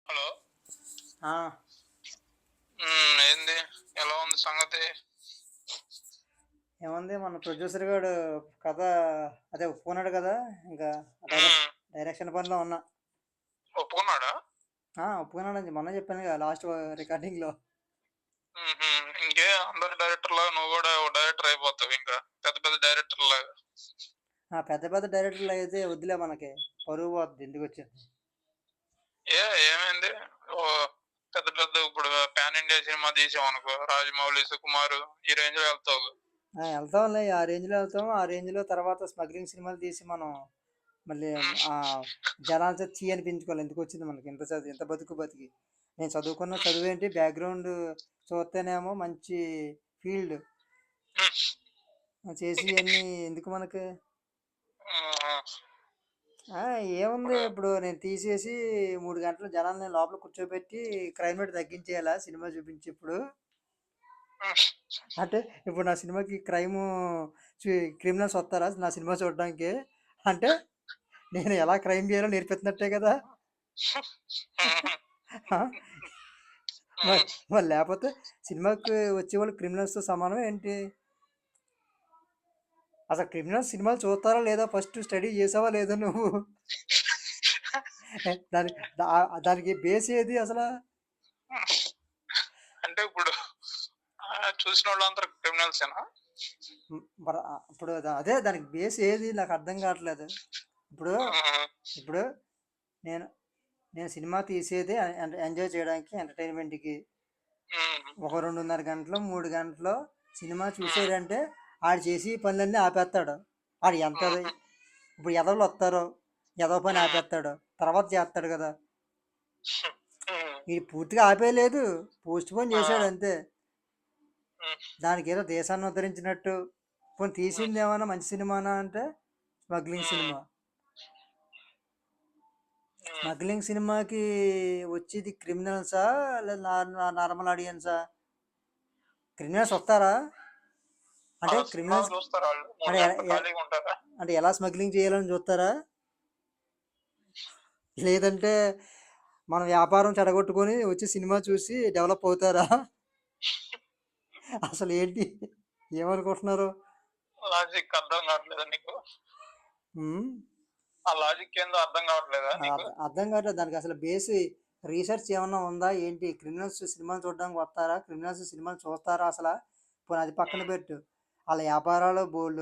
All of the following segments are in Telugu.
హలో. ఆ, ఏంది? ఎలా ఉంది సంగతి? ఏముంది మన ప్రొడ్యూసర్ గారు కథ అదే ఒప్పుకున్నాడు కదా. ఇంకా మ్మ్. డైరెక్షన్ పనిలో ఉన్నా. ఒప్పుకున్నాడా? ఒప్పుకున్నాడని మొన్న చెప్పాను కదా లాస్ట్ రికార్డింగ్లో. ఇంకే అందరు డైరెక్టర్ లాగా నువ్వు కూడా ఓ డైరెక్టర్ అయిపోతావు, ఇంకా పెద్ద పెద్ద డైరెక్టర్ లాగా. పెద్ద పెద్ద డైరెక్టర్లు అయితే వద్దులే, మనకి పరువు పోద్ది ఎందుకు వచ్చింది. ఏమైంది? ఓ పెద్ద పెద్ద ఇప్పుడు పాన్ ఇండియా సినిమా తీసాం అనుకో, రాజమౌళి, సుకుమార్, ఈ రేంజ్ లో వెళ్తావు. వెళ్తాంలే, ఆ రేంజ్లో వెళ్తాం. ఆ రేంజ్లో తర్వాత స్మగ్లింగ్ సినిమాలు తీసి మనం మళ్ళీ ఆ జనాలతో చీ అనిపించుకోవాలి. ఎందుకు వచ్చింది మనకి ఇంత చదువు, ఇంత బతికి. నేను చదువుకున్న చదువు ఏంటి, బ్యాక్గ్రౌండ్ చూస్తేనేమో మంచి ఫీల్డ్ చేసి అన్నీ ఎందుకు మనకి. ఏముంది, ఇప్పుడు నేను తీసేసి 3 గంటలు జనాల్ని లోపల కూర్చోబెట్టి క్రైమ్ రేట్ తగ్గించేయాలా సినిమా చూపించి ఇప్పుడు. అంటే ఇప్పుడు నా సినిమాకి క్రిమినల్స్ వస్తారా నా సినిమా చూడడానికి? అంటే నేను ఎలా క్రైమ్ చేయాలో నేర్పిస్తున్నట్టే కదా. ఆ? మరి లేకపోతే సినిమాకి వచ్చేవాళ్ళు క్రిమినల్స్తో సమానం ఏంటి? అసలు క్రిమినల్స్ సినిమాలు చూస్తారా లేదా ఫస్ట్ స్టడీ చేసావా లేదా నువ్వు? దాని దానికి బేస్ ఏది అసలు? అంటే ఇప్పుడు చూసిన వాళ్ళందరూ క్రిమినల్స్ ఇప్పుడు అదే దానికి బేస్ ఏది నాకు అర్థం కావట్లేదు. ఇప్పుడు ఇప్పుడు నేను నేను సినిమా తీసేది ఎంజాయ్ చేయడానికి, ఎంటర్టైన్మెంట్కి. ఒక 2:30 గంటలు 3 గంటలు సినిమా చూసేదంటే ఆడు చేసి పనులన్నీ ఆపేస్తాడు. ఆడు ఎంత ఇప్పుడు ఎదవలు వస్తారో ఎదవ పని ఆపేస్తాడు, తర్వాత చేస్తాడు కదా. ఇది పూర్తిగా ఆపేయలేదు, పోస్ట్ పోన్ చేశాడు అంతే. దానికి ఏదో దేశాన్ని ఉద్ధరించినట్టు పోనీ తీసింది ఏమన్నా మంచి సినిమానా అంటే స్మగ్లింగ్ సినిమా. స్మగ్లింగ్ సినిమాకి వచ్చేది క్రిమినల్సా లేదా నార్మల్ ఆడియన్సా? క్రిమినల్స్ వస్తారా? అంటే క్రిమినల్స్ అంటే ఎలా స్మగ్లింగ్ చేయాలని చూస్తారా? లేదంటే మన వ్యాపారం చెడగొట్టుకొని వచ్చి సినిమా చూసి డెవలప్ అవుతారా? అసలు ఏంటి, ఏమనుకుంటున్నారు? లాజిక్ అర్థం కావట్లేదా నీకు? ఆ లాజిక్ ఏందో అర్థం కావట్లేదా? అర్థం కావట్లేదు. దానికి అసలు బేస్ రీసెర్చ్ ఏమన్నా ఉందా ఏంటి? క్రిమినల్స్ సినిమాలు చూడడానికి వస్తారా, క్రిమినల్స్ సినిమాలు చూస్తారా అసలు? పోనీ అది పక్కన పెట్టు, వాళ్ళ వ్యాపారాలు బోల్డ్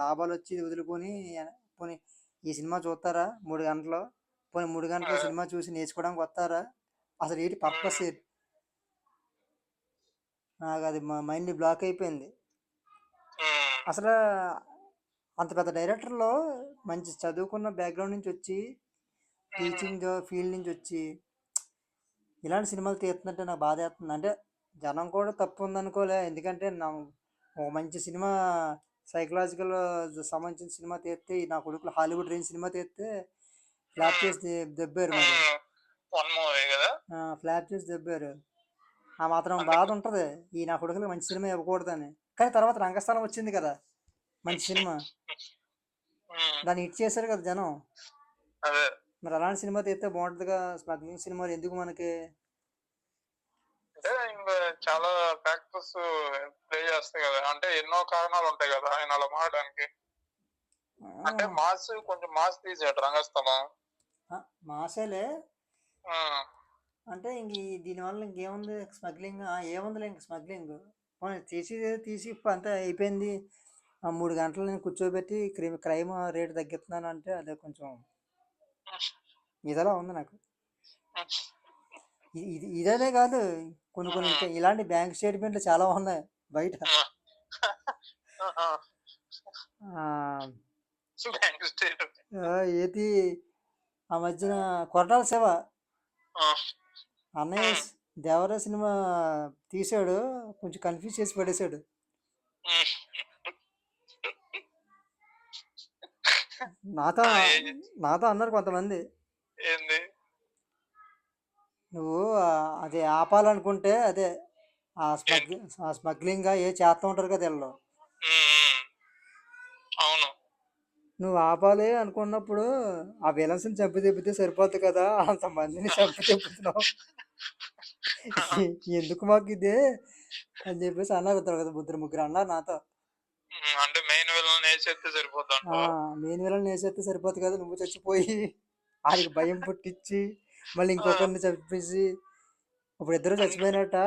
లాభాలు వచ్చి వదులుకొని పోనీ ఈ సినిమా చూస్తారా 3 గంటలు? పోనీ 3 గంటలు సినిమా చూసి నేర్చుకోవడానికి వస్తారా? అసలు ఏంటి పర్పస్ ఏంటి? నాకు అది మా మైండ్ బ్లాక్ అయిపోయింది అసలు. అంత పెద్ద డైరెక్టర్లో మంచి చదువుకున్న బ్యాక్గ్రౌండ్ నుంచి వచ్చి, టీచింగ్ ఫీల్డ్ నుంచి వచ్చి ఇలాంటి సినిమాలు తీస్తున్నట్టే నాకు బాధ వేస్తుంది. అంటే జనం కూడా తప్పు ఉందనుకోలే, ఎందుకంటే నా ఒక మంచి సినిమా సైకలాజికల్ సంబంధించిన సినిమా తీస్తే, నా కొడుకులు హాలీవుడ్ రేంజ్ సినిమా తీస్తే ఫ్లాప్ చేసి దెబ్బారు. మరి ఫ్లాప్ చేసి దెబ్బారు. ఆ మాత్రం బాధ ఉంటుంది ఈ నా కొడుకులు మంచి సినిమా ఇవ్వకూడదని. కానీ తర్వాత రంగస్థలం వచ్చింది కదా, మంచి సినిమా, దాన్ని హిట్ చేశారు కదా జనం. మరి అలాంటి సినిమా తీస్తే బాగుంటుందిగా. స్మగ్లింగ్ సినిమాలు ఎందుకు మనకి? అంటే ఇంకా చాలా ఫ్యాక్టర్స్ ప్లే చేస్తాయి కదా. అంటే ఎన్నో కారణాలు ఉంటాయి కదా ఆయన అలా మారడానికి. అంటే మాస్ కొంచెం మాస్ తీసాడు రంగస్థలం. మాసేలే. అంటే ఇంక దీనివల్ల ఇంకేముంది స్మగ్లింగ్? ఏముందిలే ఇంక స్మగ్లింగ్. తీసి అంతా అయిపోయింది. 3 గంటలు నేను కూర్చోబెట్టి క్రైమ్ రేట్ తగ్గిస్తున్నాను అంటే అదే కొంచెం ఇదిలా ఉంది నాకు. ఇదేనే కాదు, కొన్ని ఇంకా ఇలాంటి బ్యాంక్ స్టేట్మెంట్లు చాలా ఉన్నాయి బయట. ఏది ఆ మధ్యన కొరటాల శివ అన్నయ్య దేవరా సినిమా తీసాడు, కొంచెం కన్ఫ్యూజ్ చేసి పడేశాడు. నాతో అన్నారు కొంతమంది, నువ్వు అది ఆపాలనుకుంటే అదే ఆ స్మగ్లింగ్ ఏ చేస్తూ ఉంటారు కదా వీళ్ళు. అవును, నువ్వు ఆపాలి అనుకున్నప్పుడు ఆ విలన్స్ని చంపి తిప్పితే సరిపోద్ది కదా, అంతమందిని చంపి తిప్పుతున్నావు, ఎందుకు మాకు ఇదే అని చెప్పేసి అన్నారు కదా, ముగ్గురు అన్నారు నాతో. అంటే మెయిన్ విలన్ వేసేస్తే సరిపోద్ది అంటావా? మెయిన్ విలన్ వేసేస్తే సరిపోద్ది కదా, నువ్వు చచ్చిపోయి ఆడికి భయం పుట్టించి మళ్ళీ ఇంకొకరిని చంపేసి ఇప్పుడు ఇద్దరు చచ్చిపోయినట్ట.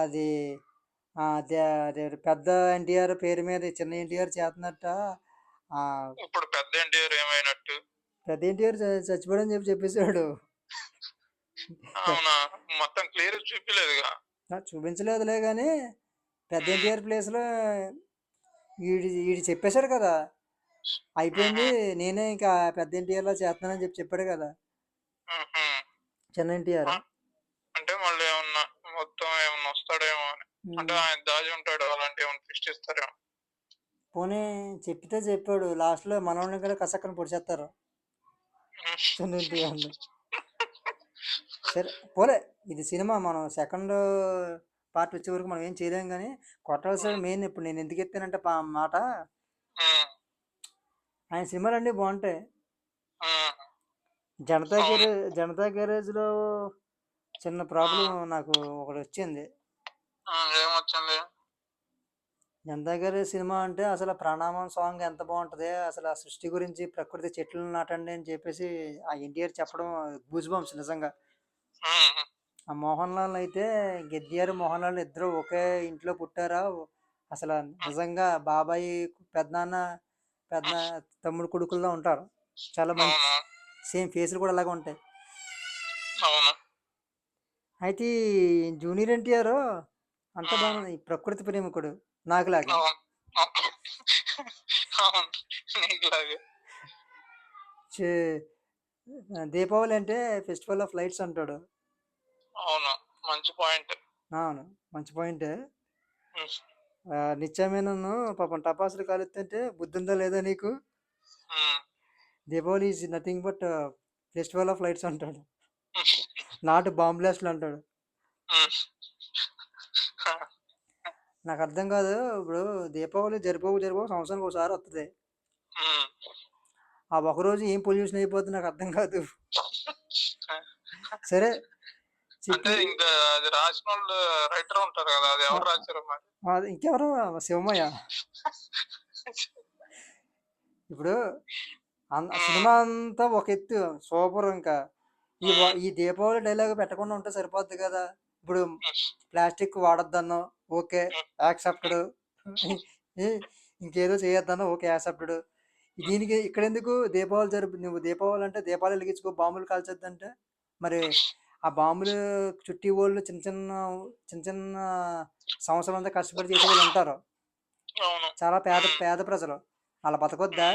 అది అదే అదే పెద్ద ఎన్టీఆర్ పేరు మీద చిన్న ఎన్టీఆర్ చేస్తున్నట్ట. ఇప్పుడు పెద్ద ఎన్టీఆర్ ఏమైనట్టు? పెద్ద ఎన్టీఆర్ చచ్చిపోయాడని చెప్పేసాడు. అవునా? మొత్తం క్లియర్ చూపించలేదుగా. చూపించలేదులే కానీ పెద్ద ఎన్టీఆర్ ప్లేస్లో వీడి చెప్పేశాడు కదా, అయిపోయింది నేనే ఇంకా పెద్ద ఎన్టీఆర్లో చేస్తున్నానని చెప్పాడు కదా చిన్న ఎన్టీఆర్. అంటే మళ్ళీ ఏమన్నా మొత్తం ఏమన్నా వస్తాడేమో అని, అంటే ఆయన దాచి ఉంటాడు, అలాంటి ఏమన్నా ట్విస్ట్ ఇస్తారేమో. పోనీ చెప్పితే చెప్పాడు, లాస్ట్లో మనోళ్ళని కూడా కసక్కని పొడిచేస్తారు చిన్న ఎన్టీఆర్ని. సరే పోలే, ఇది సినిమా, మనం సెకండ్ పార్ట్ వచ్చే వరకు మనం ఏం చేయలేం కానీ కొట్టాల్సిన మెయిన్ ఇప్పుడు నేను ఎందుకు ఎత్తానంటే మాట, ఆయన సినిమాలు అన్నీ బాగుంటాయి. జనతా గ్యారేజ్లో చిన్న ప్రాబ్లం నాకు ఒకటి వచ్చింది. జనతా గ్యారేజ్ సినిమా అంటే అసలు ప్రణామం సాంగ్ ఎంత బాగుంటుంది, అసలు ఆ సృష్టి గురించి ప్రకృతి చెట్లు నాటండి అని చెప్పేసి ఆ ఎన్టీఆర్ చెప్పడం గూజ్ బంప్స్ నిజంగా. ఆ మోహన్ లాల్ అయితే గెద్దియారు మోహన్ లాల్ ఇద్దరు ఒకే ఇంట్లో పుట్టారా, అసలు నిజంగా బాబాయ్ పెద్ద తమ్ముడు కొడుకుల్లో ఉంటారు, చాలా మంచి సేమ్ ఫేస్లు కూడా అలాగే ఉంటాయి. అయితే జూనియర్ ఎన్టీఆర్ అంత బాగుంది, ప్రకృతి ప్రేమికుడు నాకులాగా. దీపావళి అంటే ఫెస్టివల్ ఆఫ్ లైట్స్ అంటాడు. అవును, మంచి పాయింట్. అవును, మంచి పాయింటే. నిత్యమేనన్ను పాపం టపాసులు కాలుతుంటే బుద్ధి ఉందా లేదా నీకు, Deepavali is nothing but festival of lights అంటాడు, నాట్ బాంబ్ బ్లాస్ట్లు అంటాడు. నాకు అర్థం కాదు, ఇప్పుడు దీపావళి జరిపో సంవత్సరానికి ఒకసారి వస్తుంది, ఆ ఒకరోజు ఏం పొల్యూషన్ అయిపోతుంది నాకు అర్థం కాదు. సరే ఇంకా అది రాసిన వాళ్ళు రైటర్ ఉంటారు కదా, అది ఎవరు రాశారు? ఇంకెవరు, శివమయ్య. ఇప్పుడు సినిమా అంతా ఒక ఎత్తు సూపర్, ఇంకా ఈ దీపావళి డైలాగ్ పెట్టకుండా ఉంటే సరిపోద్ది కదా. ఇప్పుడు ప్లాస్టిక్ వాడొద్దన్నో ఓకే యాక్సెప్టెడ్, ఇంకేదో చేయొద్దన్నో ఓకే యాక్సెప్టెడ్, దీనికి ఇక్కడ ఎందుకు దీపావళి నువ్వు దీపావళి అంటే దీపావళి వెలిగించుకో బాంబులు కాల్చొద్దంటే, మరి ఆ బాంబులు చుట్టి వాళ్ళు చిన్న చిన్న సంవత్సరం అంతా కష్టపడి చేసే వాళ్ళు ఉంటారు, చాలా పేద ప్రజలు, వాళ్ళ బతకొద్దా?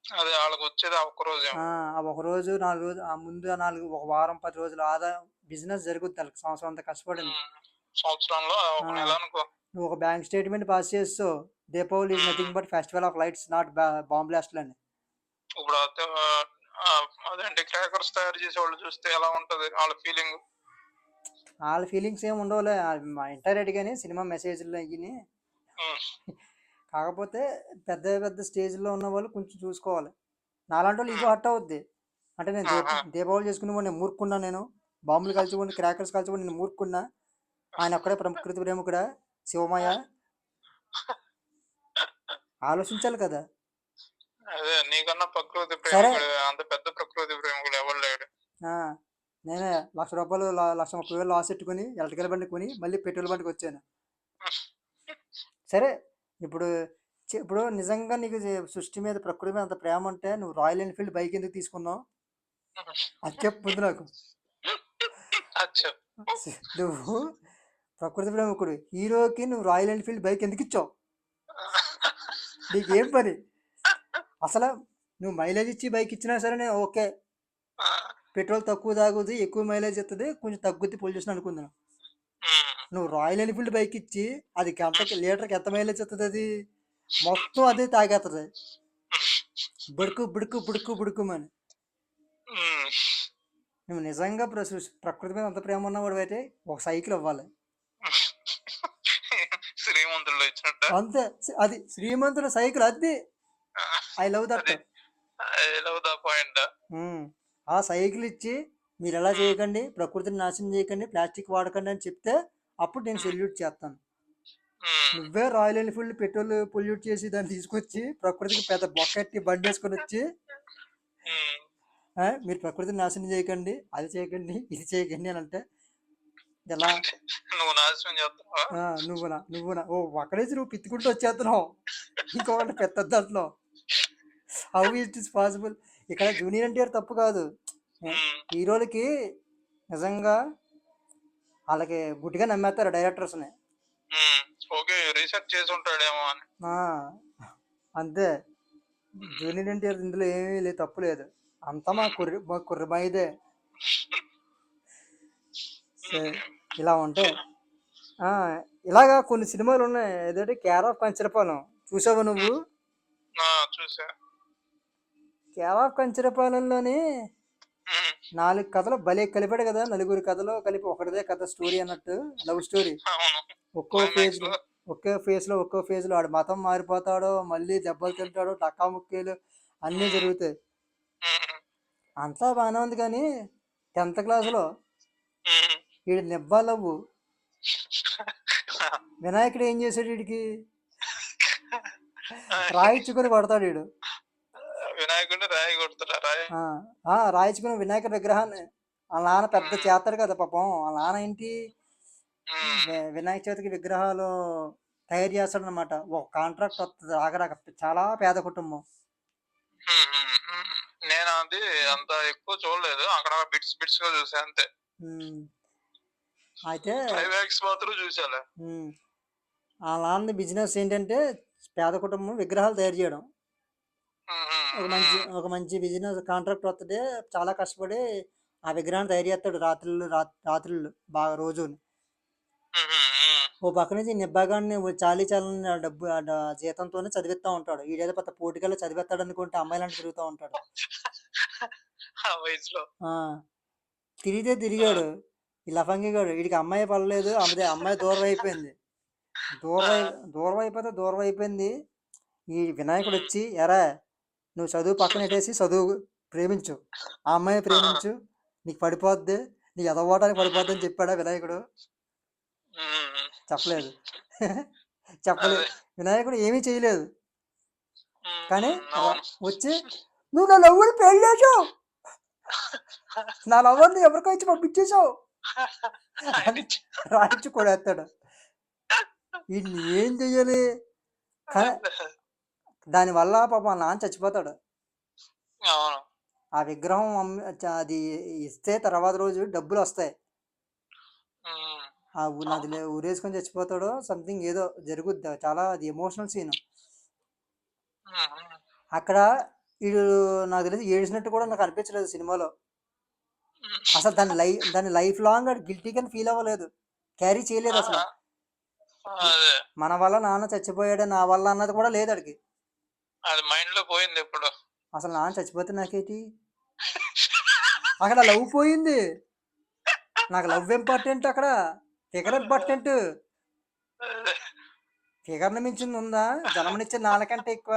అదే వాళ్ళకి వచ్చేది ఆ ఒక రోజు 4 రోజులు, ఆ ముందు 1 వారం 10 రోజులు ఆదాయం బిజినెస్ జరుగుద్ది వాళ్ళకి, సంవత్సరం అంతా కష్టపడింది. సంవత్సరంలో నువ్వు ఒక బ్యాంక్ స్టేట్మెంట్ పాస్ చేస్తావు, Deepavali is nothing but festival of lights not bomb బ్లాస్ట్లు అని. ఇప్పుడు అదేంటి క్రాకర్స్ తయారు చేసే వాళ్ళు చూస్తే ఎలా ఉంటది వాళ్ళ ఫీలింగ్? వాళ్ళ ఫీలింగ్స్ ఏమి ఉండవులే, మా ఇంటర్నెట్ కానీ సినిమా మెసేజ్లు అయ్యి. కాకపోతే పెద్ద పెద్ద స్టేజ్లో ఉన్న వాళ్ళు కొంచెం చూసుకోవాలి, నాలాంటి వాళ్ళు ఈగో హర్ట్ అవుద్ది. అంటే నేను దీపావళి చేసుకునే నేను మూర్ఖున్నా, నేను బాంబులు కాల్చుకొని క్రాకర్స్ కాల్చుకొని నేను మూర్ఖున్నా, ఆయన ఒక్కడే ప్రకృతి ప్రేమికుడా శివమయ్య, ఆలోచించాలి కదా. అదే నీకన్నా ప్రకృతి ప్రేమికుడు, అంత పెద్ద ప్రకృతి ప్రేమికుడు ఎవరు లేడు. నేనే ₹1,30,000 1,30,000 లాస్ పెట్టుకుని ఎలక్ట్రికల్ బండి కొని మళ్ళీ పెట్రోల్ బండికి వచ్చాను. సరే ఇప్పుడు నిజంగా నీకు సృష్టి మీద ప్రకృతి మీద అంత ప్రేమ ఉంటే నువ్వు రాయల్ ఎన్ఫీల్డ్ బైక్ ఎందుకు తీసుకున్నావు అది చెప్పు నాకు. నువ్వు ప్రకృతి ప్రేమికుడు హీరోకి నువ్వు రాయల్ ఎన్ఫీల్డ్ బైక్ ఎందుకు ఇచ్చావు? నీకేం పని అసలు? నువ్వు మైలేజ్ ఇచ్చి బైక్ ఇచ్చినా సరే ఓకే, పెట్రోల్ తక్కువ తాగుద్ది ఎక్కువ మైలేజ్ ఇస్తుంది కొంచెం తగ్గుద్ది పొల్యూషన్ అనుకుందాం. నువ్వు రాయల్ ఎన్ఫీల్డ్ బైక్ ఇచ్చి అది గంటకి లీటర్కి ఎంత మైలేజ్ ఇస్తుంది? అది మొత్తం అదే తాగేస్తుంది, బుడుకు బుడుకు బుడుకు బుడుకుమని. నువ్వు నిజంగా ప్రకృతి మీద అంత ప్రేమ ఉన్నవాడు అయితే ఒక సైకిల్ ఇవ్వాలి, శ్రీమంతుడు ఇచ్చినట్టు. అంతే, అది శ్రీమంతుడు సైకిల్, అది ఐ లవ్ దట్. అది ఐ లవ్ ద పాయింట్. ఆ సైకిల్ ఇచ్చి మీరు ఎలా చేయకండి, ప్రకృతిని నాశనం చేయకండి, ప్లాస్టిక్ వాడకండి అని చెప్తే అప్పుడు నేను సెల్యూట్ చేస్తాను. నువ్వే రాయల్ ఎన్ఫీల్డ్ పెట్రోల్ పొల్యూట్ చేసి దాన్ని తీసుకొచ్చి ప్రకృతికి పెద్ద బొక్కెట్టి బండి వేసుకొని వచ్చి మీరు ప్రకృతిని నాశనం చేయకండి, అది చేయకండి, ఇది చేయకండి అని అంటే ఎలా? నువ్వు నాశనం చేస్తావా? నువ్వునా ఓ ఒక్కడేసి నువ్వు పిత్తుకుంటూ వచ్చేస్తున్నావు, ఇంకొకటి పెద్ద దాంట్లో. How it is possible? ఇక్కడ జూనియర్ ఎన్టీఆర్ తప్పు కాదు, హీరోలకి నిజంగా వాళ్ళకి గుడ్డిగా నమ్మేస్తారు డైరెక్టర్స్ని. ఓకే రీసెర్చ్ చేసి ఉంటాడేమో అని. అంతే. జూనియర్ ఎన్టీఆర్ ఇందులో ఏమీ లేదు, తప్పు లేదు, అంతా మా కుర్రబాయిదే. ఇలా ఉంటాయి. ఇలాగా కొన్ని సినిమాలు ఉన్నాయి. ఏదంటే కేర్ ఆఫ్ కంచరపాలెం చూసావా నువ్వు? చూసా. కేర్ ఆఫ్ కంచరపాలెంలోని 4 కథలు భలే కలిపాడు కదా, నలుగురు కథలు కలిపి ఒకటిదే కథ స్టోరీ అన్నట్టు, లవ్ స్టోరీ. ఒక్కో ఫేజ్ లో ఆడు మతం మారిపోతాడో, మళ్ళీ దెబ్బలు తింటాడు, టక్కా ముక్కీలు అన్నీ జరుగుతాయి. అంతా బాగానే ఉంది, కానీ 10th క్లాసులో వీడి నిబ్బా లవ్వు వినాయకుడు ఏం చేశాడు, వీడికి రాయించుకొని కొడతాడు వీడు. వినాయకుడిని రాయించుకుని వినాయకుడి విగ్రహాన్ని వాళ్ళ నాన్న పెద్ద చేస్తాడు కదా పాపం. వాళ్ళ నాన్న ఏంటి వినాయక చవితికి విగ్రహాలు తయారు చేస్తాడు అనమాట. ఒక కాంట్రాక్ట్ వస్తుంది ఆగరాక, చాలా పేద కుటుంబం. నేను అది అంత ఎక్కువ చూడలేదు, అక్కడ బిట్స్ గా చూసా అంతే. అయితే మాత్రం చూసాలే. వాళ్ళ నాన్న బిజినెస్ ఏంటంటే పేద కుటుంబం విగ్రహాలు తయారు చేయడం. ఒక మంచి బిజినెస్ కాంట్రాక్ట్ వస్తుంది, చాలా కష్టపడి ఆ విగ్రహాన్ని తయారు చేస్తాడు రాత్రులు బాగా రోజు. ఓ పక్క నుంచి నిబ్బాగాడిని చాలీ డబ్బు జీతంతోనే చదివిస్తూ ఉంటాడు. వీడేదో పెద్ద పోటీకల్లో చదివిస్తాడు అనుకుంటే అమ్మాయిలాంటి తిరుగుతూ ఉంటాడు. తిరిగాడు ఈ లఫంగిగాడు. వీడికి అమ్మాయి పడలేదు, అమ్మాయి దూరం అయిపోయింది. దూరం అయిపోయింది. ఈ వినాయకుడు వచ్చి, ఎరా నువ్వు చదువు పక్కన పెట్టేసి చదువు ప్రేమించు, ఆ అమ్మాయిని ప్రేమించు, నీకు పడిపోద్ది, నీకు ఎదవటానికి పడిపోద్ది అని చెప్పాడా వినాయకుడు? చెప్పలేదు. వినాయకుడు ఏమీ చేయలేదు. కానీ వచ్చి నువ్వు నా లవ్వుని పెళ్లి చేసావు, నా లవ్వర్ని ఎవరికో ఇచ్చి పంపించేసావు అని రాయించి కొడేస్తాడు. వీడిని ఏం చెయ్యాలి? దానివల్ల పాపం నాన్న చచ్చిపోతాడు. ఆ విగ్రహం అది ఇస్తే తర్వాత రోజు డబ్బులు వస్తాయి, అది ఊరేసుకొని చచ్చిపోతాడు. సంథింగ్ ఏదో జరుగుద్ది, చాలా అది ఎమోషనల్ సీన్. అక్కడ వీడు నాకు తెలిసి ఏడ్చినట్టు కూడా నాకు అనిపించలేదు సినిమాలో. అసలు దాని లైఫ్ లాంగ్ గిల్టీగా ఫీల్ అవ్వలేదు, క్యారీ చేయలేదు అసలు. మన వల్ల నాన్న చచ్చిపోయాడు, నా వల్ల అన్నది కూడా లేదు అడిగి. అసలు నాన్న చచ్చిపోతే నాకేంటి, అక్కడ లవ్ పోయింది. నాకు లవ్ ఇంపార్టెంట్, అక్కడ ఫిగర్ ఇంపార్టెంట్. ఫిగర్ని మించింది ఉందా? జన్మనిచ్చే నాన్నకంటే ఎక్కువ.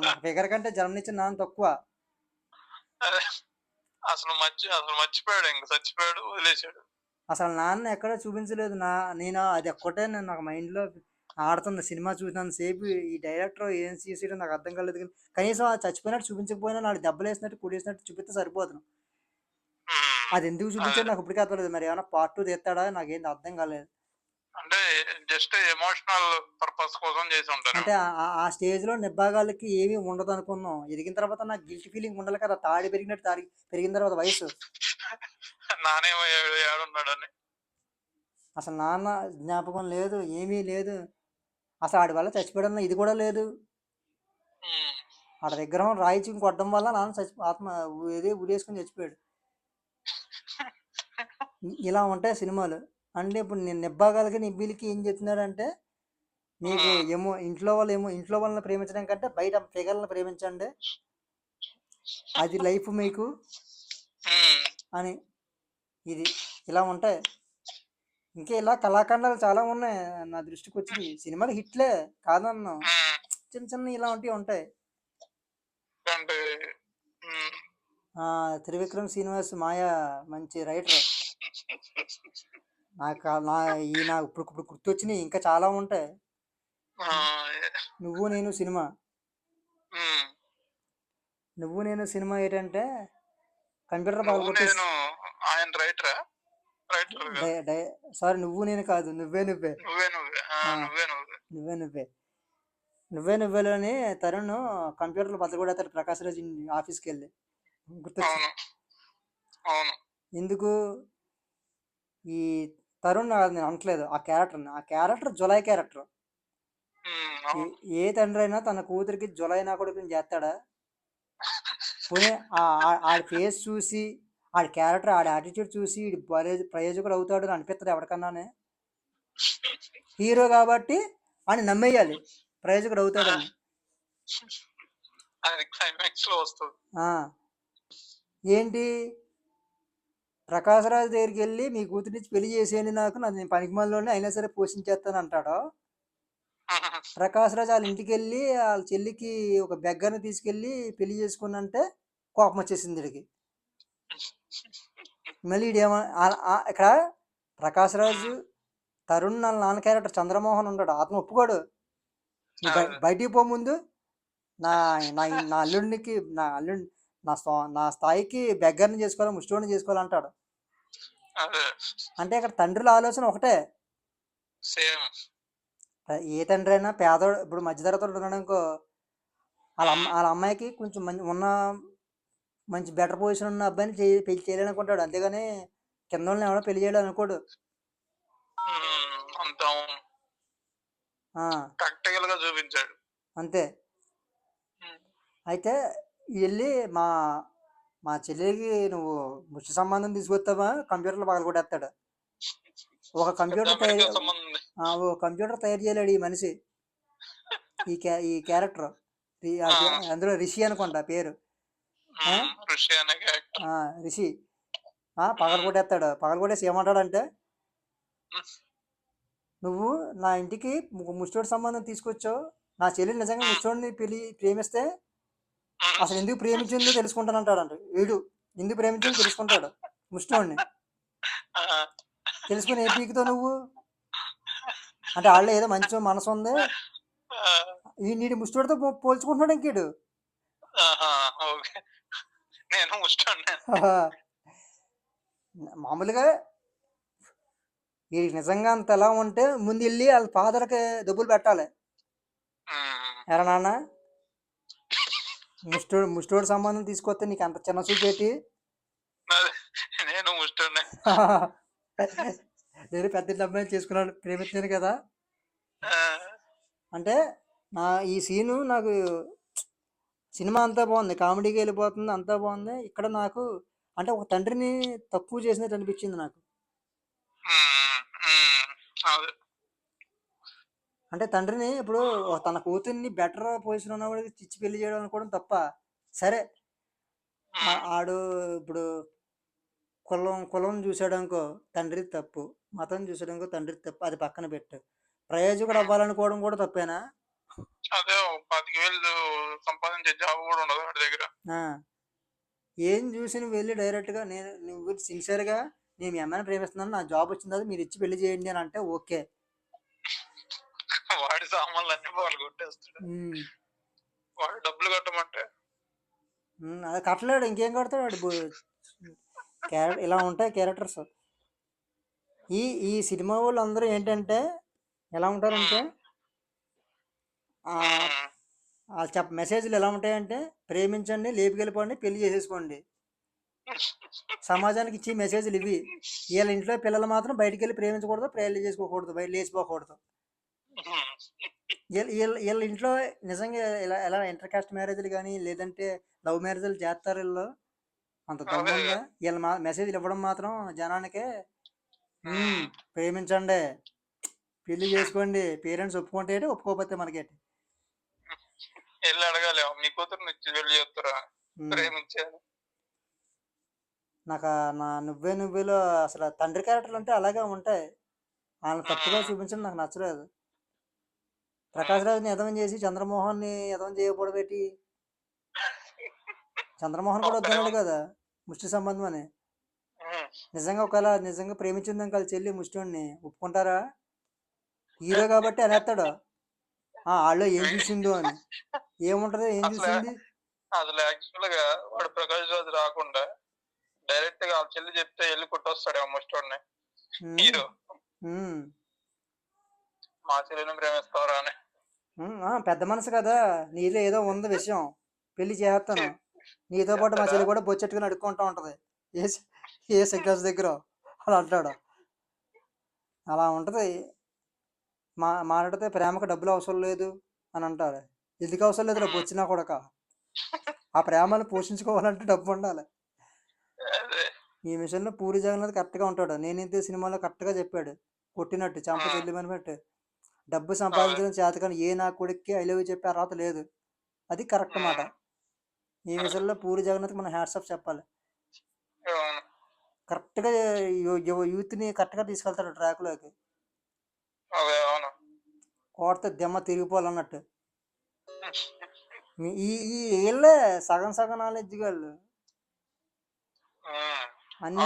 నాకు ఫిగర్ కంటే జన్మనిచ్చే నాన్న తక్కువ. అసలు మర్చిపోయాడు, చచ్చిపోయాడు, వదిలేశాడు. అసలు నాన్న ఎక్కడ చూపించలేదు. నేను అది ఒక్కటే నాకు మైండ్లో ఆడుతుంది. సినిమా చూసినంత సేపు ఈ డైరెక్టర్ ఏం చేసాడో నాకు అర్థం కాలేదు. కనీసం చచ్చిపోయినట్టు చూపించకపోయినా నాడు దెబ్బలు వేసినట్టు కుడేసినట్టు చూపిస్తే సరిపోతుంది. అది ఎందుకు చూపించాడు నాకు ఇప్పటికీ అర్థం లేదు. మరి ఏమైనా పార్ట్ 2 తీస్తాడా, నాకేం అర్థం కాలేదు. అంటే జస్ట్ ఎమోషనల్ పర్పస్ కోసం చేసి ఉంటారు. అంటే ఆ స్టేజ్ లో నిబ్బాగాళ్ళకి ఏమీ ఉండదు అనుకున్నాం. ఎదిగిన తర్వాత నాకు గిల్టీ ఫీలింగ్ ఉండాలి కదా, తాడి పెరిగిన తర్వాత వయసు. అసలు నాన్న జ్ఞాపకం లేదు, ఏమీ లేదు. అసలు ఆడి వల్ల చచ్చిపోవడం ఇది కూడా లేదు. ఆడ విగ్రహం రాయించుకుని కొట్టడం వల్ల నాన్న ఆత్మ ఉరేసుకుని చచ్చిపోయాడు. ఇలా ఉంటాయి సినిమాలు. అంటే ఇప్పుడు నేను నిబ్బాగాలకి నిబ్బీలకి ఏం చెప్తున్నాడంటే, మీకు ఇంట్లో వాళ్ళని ప్రేమించడం కంటే బయట ఫిగర్లను ప్రేమించండి, అది లైఫ్ మీకు అని. ఇది ఇలా ఉంటాయి. ఇంకా ఇలా కళాఖండాలు చాలా ఉన్నాయి నా దృష్టికి వచ్చింది. సినిమాలు హిట్లే కాదన్నా, చిన్న చిన్న ఇలాంటివి ఉంటాయి. అంటే ఉమ్. త్రివిక్రమ్ శ్రీనివాస్ మాయ మంచి రైటర్. నాకు ఇప్పుడు ఇప్పుడు గుర్తొచ్చినాయి, ఇంకా చాలా ఉంటాయి. ఆ, నువ్వు నేను సినిమా. ఉమ్. నువ్వు నేను సినిమా ఏంటంటే కంప్యూటర్ నువ్వు పగలగొట్టేసి నేను ఆయన రైటరా? రైటర్ డై కదా. డై సారీ, నువ్వు నేను కాదు, నువ్వే నువ్వే. నువ్వే నువ్వే ఆ, నువ్వే నువ్వే. నువ్వే నువ్వే. నువ్వే నువ్వేలోని తరుణ్ కంప్యూటర్లు బతకూడతాడు ప్రకాశ్ రాజ్ ఆఫీస్కి వెళ్ళి. గుర్తొచ్చి అవును అవును. ఎందుకు ఈ తరుణ్ కాదు నేను అనట్లేదు, ఆ క్యారెక్టర్ జులై క్యారెక్టర్. అవును. ఏ తండ్రి అయినా తన కూతురికి జులై నా కొడుకుని చేస్తాడా? పోనీ ఆడి ఫేస్ చూసి, ఆడి క్యారెక్టర్, ఆడి యాటిట్యూడ్ చూసి ఈడు ప్రయోజకుడు అవుతాడు అని అనిపిస్తుంది ఎవరికన్నానే? హీరో కాబట్టి అని నమ్మేయాలి ప్రయోజకుడు అవుతాడని. అది క్లైమాక్స్ లో వస్తుంది. ఏంటి, ప్రకాశ్ రాజ్ దగ్గరికి వెళ్ళి మీ కూతురించి పెళ్లి చేసేయండి, నాకు నేను పనికిమాలిలోనే అయినా సరే పోషించేస్తాను అంటాడు. ప్రకాశ్ రాజ్ వాళ్ళ ఇంటికి వెళ్ళి వాళ్ళ చెల్లికి ఒక బెగ్గర్ని తీసుకెళ్ళి పెళ్లి చేసుకున్నంటే కోపం వచ్చేసింది వీడికి. మళ్ళీ ఇక్కడ ప్రకాశ్ రాజు తరుణ్ వాళ్ళ నాన్న క్యారెక్టర్ చంద్రమోహన్ ఉంటాడు, అతను ఒప్పుకోడు. నువ్వు బయటికి పో ముందు, నా నా నా అల్లుడికి నా స్థాయికి బెగ్గర్ని చేసుకోవాలి, ముష్టోడిని చేసుకోవాలంటాడు. అంటే ఇక్కడ తండ్రుల ఆలోచన ఒకటే. సేమ్. ఏ తండ్రి అయినా పేదోడు, ఇప్పుడు మధ్యతరగతి ఉన్నాడనుకో, వాళ్ళ అమ్మాయికి కొంచెం మంచి బెటర్ పొజిషన్ ఉన్న అబ్బాయిని పెళ్లి చేయాలనుకుంటాడు, అంతేగాని కింద వాళ్ళని ఎవడో పెళ్లి చేయడం అనుకోడు. ప్రాక్టికల్ గా చూపించాడు అంతే. అయితే వెళ్ళి మా చెల్లికి నువ్వు ముష్టి సంబంధం తీసుకొస్తావా, కంప్యూటర్లో పగలగొట్టేస్తాడు. ఒక కంప్యూటర్ తయారు చేయలేడు ఈ మనిషి, ఈ క్యారెక్టర్. అందులో రిషి అనుకుంటా పేరు. రిషి పగలగొట్టేసి ఏమంటాడంటే, నువ్వు నా ఇంటికి ముష్టోడి సంబంధం తీసుకొచ్చావు, నా చెల్లి నిజంగా ముష్టోడిని ప్రేమిస్తే అసలు ఎందుకు ప్రేమించిందో తెలుసుకుంటానంటాడంట. వీడు ఎందుకు ప్రేమించిందో తెలుసుకుంటాడు ముష్టోడిని. తెలుసుకుని ఏ పీకుతో నువ్వు అంటే వాళ్ళు ఏదో మంచి మనసు ఉంది, నీటి ముష్టోడితో పోల్చుకుంటున్నాడు ఇంకేడు. మామూలుగా వీడికి నిజంగా అంత ఎలా ఉంటే ముందు వెళ్ళి వాళ్ళ ఫాదర్కి డబ్బులు పెట్టాలి. ఎరా నాన్న, ముష్టోడు సంబంధం తీసుకొస్తే నీకు అంత చిన్న చూపేటి, నేను పెద్ద అబ్బాయిని చేసుకున్నాను, ప్రేమించాను కదా అంటే. ఈ సీను నాకు సినిమా అంతా బాగుంది, కామెడీకి వెళ్ళిపోతుంది, అంతా బాగుంది. ఇక్కడ నాకు అంటే ఒక తండ్రిని తక్కువ చేసినట్టు అనిపించింది నాకు. అంటే తండ్రిని ఇప్పుడు తన కూతుర్ని బెటర్ పొజిషన్ ఉన్నవాడికి చిచ్చి పెళ్లి చేయడం అనుకోవడం తప్ప. సరే, ఆడు ఇప్పుడు కులం చూసాడనుకో తండ్రి తప్పు, మతం చూసాడనుకో తండ్రి తప్పు, అది పక్కన పెట్టు. ప్రయోజకుడు అవ్వాలనుకోవడం కూడా తప్పేనా? అదే 25,000 సంపాదించే జాబ్ కూడా ఉండదు వాడి దగ్గర. ఏం చూసి నువ్వు వెళ్ళి డైరెక్ట్గా నువ్వు సిన్సియర్గా నేను మీ అమ్మాయిని ప్రేమిస్తున్నాను, నా జాబ్ వచ్చిన తర్వాత మీరు ఇచ్చి పెళ్లి చేయండి అని అంటే ఓకే. వాడి సామాన్లు అన్ని వాళ్ళు కొట్టేస్తాడు, వాడు డబ్బులు కట్టమంటే అది కట్టలేడు, ఇంకేం కడతాడు వాడు. ఇలా ఉంటాయి క్యారెక్టర్స్. ఈ సినిమా వాళ్ళు అందరూ ఏంటంటే ఎలా ఉంటారంటే మెసేజ్లు ఎలా ఉంటాయంటే, ప్రేమించండి, లేపుకెళ్ళిపోండి, పెళ్లి చేసేసుకోండి. సమాజానికి ఇచ్చి మెసేజ్లు ఇవి. వీళ్ళ ఇంట్లో పిల్లలు మాత్రం బయటికి వెళ్ళి ప్రేమించకూడదు, పెళ్లి చేసుకోకూడదు, బయట లేచిపోకూడదు. వీళ్ళ ఇంట్లో నిజంగా ఎలా ఇంటర్ కాస్ట్ మ్యారేజ్లు కానీ లేదంటే లవ్ మ్యారేజ్లు చేస్తారు. వీళ్ళు అంత దమ్ముందా? వీళ్ళ మెసేజ్లు ఇవ్వడం మాత్రం జనానికే, ప్రేమించండి, పెళ్లి చేసుకోండి, పేరెంట్స్ ఒప్పుకుంటే ఒప్పుకోకపోతే మనకేంటి. వెళ్ళి అడగాలి, మీ కూతురు పెళ్లి చేస్తారా ప్రేమించాను. నాకు నా నువ్వే నువ్వేలో అసలు తండ్రి క్యారెక్టర్లు అంటే అలాగే ఉంటాయి, వాళ్ళని తప్పుగా చూపించడం నాకు నచ్చలేదు. ప్రకాష్ రాజ్ని ఎదవం చేసి చంద్రమోహన్ని ఎదవం చేయకూడబెట్టి చంద్రమోహన్ కూడా వద్దన్నాడు కదా ముష్టి సంబంధం అని. నిజంగా ఒకవేళ నిజంగా ప్రేమించిందని వాళ్ళ చెల్లి ముష్టిని ఒప్పుకుంటారా? హీరో కాబట్టి అనేస్తాడు వాళ్ళు ఏం చూసిందో అని. ఏముంటది ఏం చూసింది? అసలు యాక్చువల్ గా వాడు ప్రకాష్ రాజ్ రాకుండా డైరెక్ట్ గా వాళ్ళ చెల్లి చెప్తే వెళ్ళి కొట్టొస్తాడు ముష్టిని హీరో. మా చెల్లిని ప్రేమిస్తావరా అని. పెద్ద మనసు కదా, నీలో ఏదో ఉంది విషయం, పెళ్లి చేస్తాను, నీతో పాటు మా చెల్లి కూడా బొచ్చెట్టుకుని అడుక్కుంటా ఉంటది ఏ సెక్టర్స్ దగ్గర అలా అంటాడు. అలా ఉంటది. మాట్లాడితే ప్రేమకు డబ్బులు అవసరం లేదు అని అంటారు. ఎందుకు అవసరం లేదు డబ్బు వచ్చినా కూడా ఆ ప్రేమను పోషించుకోవాలంటే డబ్బు ఉండాలి. ఈ విషయంలో పూరి జగన్నాథ్ కరెక్ట్గా ఉంటాడు. నేనైతే సినిమాలో కరెక్ట్గా చెప్పాడు, కొట్టినట్టు చంప చెల్లిమని పెట్టి డబ్బు సంపాదించడం చేత కానీ ఏ నా కొడుక్కి ఐ లవ్ యూ చెప్పే అర్హత లేదు. అది కరెక్ట్ మాట. ఈ విషయంలో పూరి జగన్నాథ్ మనం హ్యాట్సాప్ చెప్పాలి. కరెక్ట్గా యూత్ని కరెక్ట్గా తీసుకెళ్తాడు ట్రాక్లోకి. కోడితే దిమ్మ తిరిగిపోవాలన్నట్టు. వీళ్ళే సగం సగం నాలెడ్జ్ వాళ్ళు. అన్ని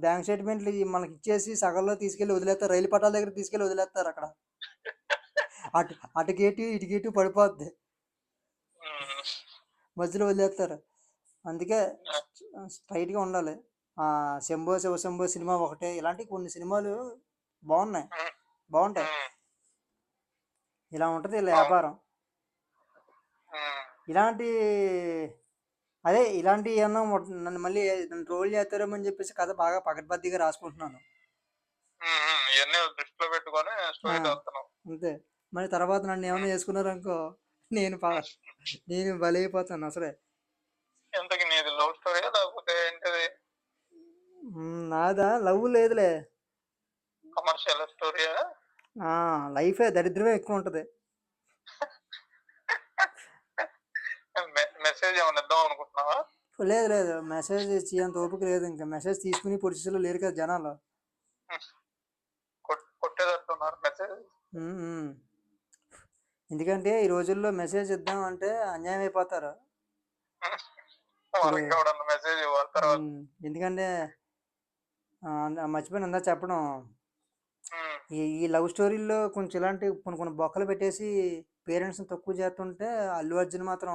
బ్యాంక్ స్టేట్మెంట్లు మనకి ఇచ్చేసి సగంలో తీసుకెళ్ళి వదిలేస్తారు. రైలు పట్టాల దగ్గర తీసుకెళ్ళి వదిలేస్తారు. అక్కడ అటుగేటు ఇటుగేటు పడిపోద్ది, మధ్యలో వదిలేస్తారు. అందుకే స్ట్రైట్గా ఉండాలి. శంభో శివశంభో సినిమా ఒకటే, ఇలాంటి కొన్ని సినిమాలు బాగుంటాయి. ఇలా ఉంటుంది ఇలా వ్యాపారం. ఇలాంటి ఏమన్నా నన్ను మళ్ళీ నన్ను ట్రోల్ చేస్తారేమో అని చెప్పేసి కథ బాగా పకడ్బందీగా రాసుకుంటున్నాను. అంతే. మరి తర్వాత నన్ను ఏమైనా చేసుకున్నారనుకో నేను బలైపోతాను అసలే. నాదా లవ్ లేదులే, కమర్షియల్ స్టోరీ. లైఫే దరిద్రమే ఎక్కువ ఉంటది. మెసేజ్ ఏమన్నా ఇద్దాం అనుకుంటున్నావా? లేదు, మెసేజ్ ఇచ్చి అంత ఓపిక లేదు. ఇంకా మెసేజ్ తీసుకుని పొజిషన్లో లేరు కదా జనాలు. ఎందుకంటే ఈ రోజుల్లో మెసేజ్ ఇద్దాం అంటే అన్యాయం అయిపోతారు. ఎందుకంటే మర్చిపోయిన అందా చెప్పడం, ఈ లవ్ స్టోరీల్లో కొంచెం ఇలాంటి కొన్ని బొక్కలు పెట్టేసి పేరెంట్స్ని తక్కువ చేస్తుంటే అల్లు అర్జున్ మాత్రం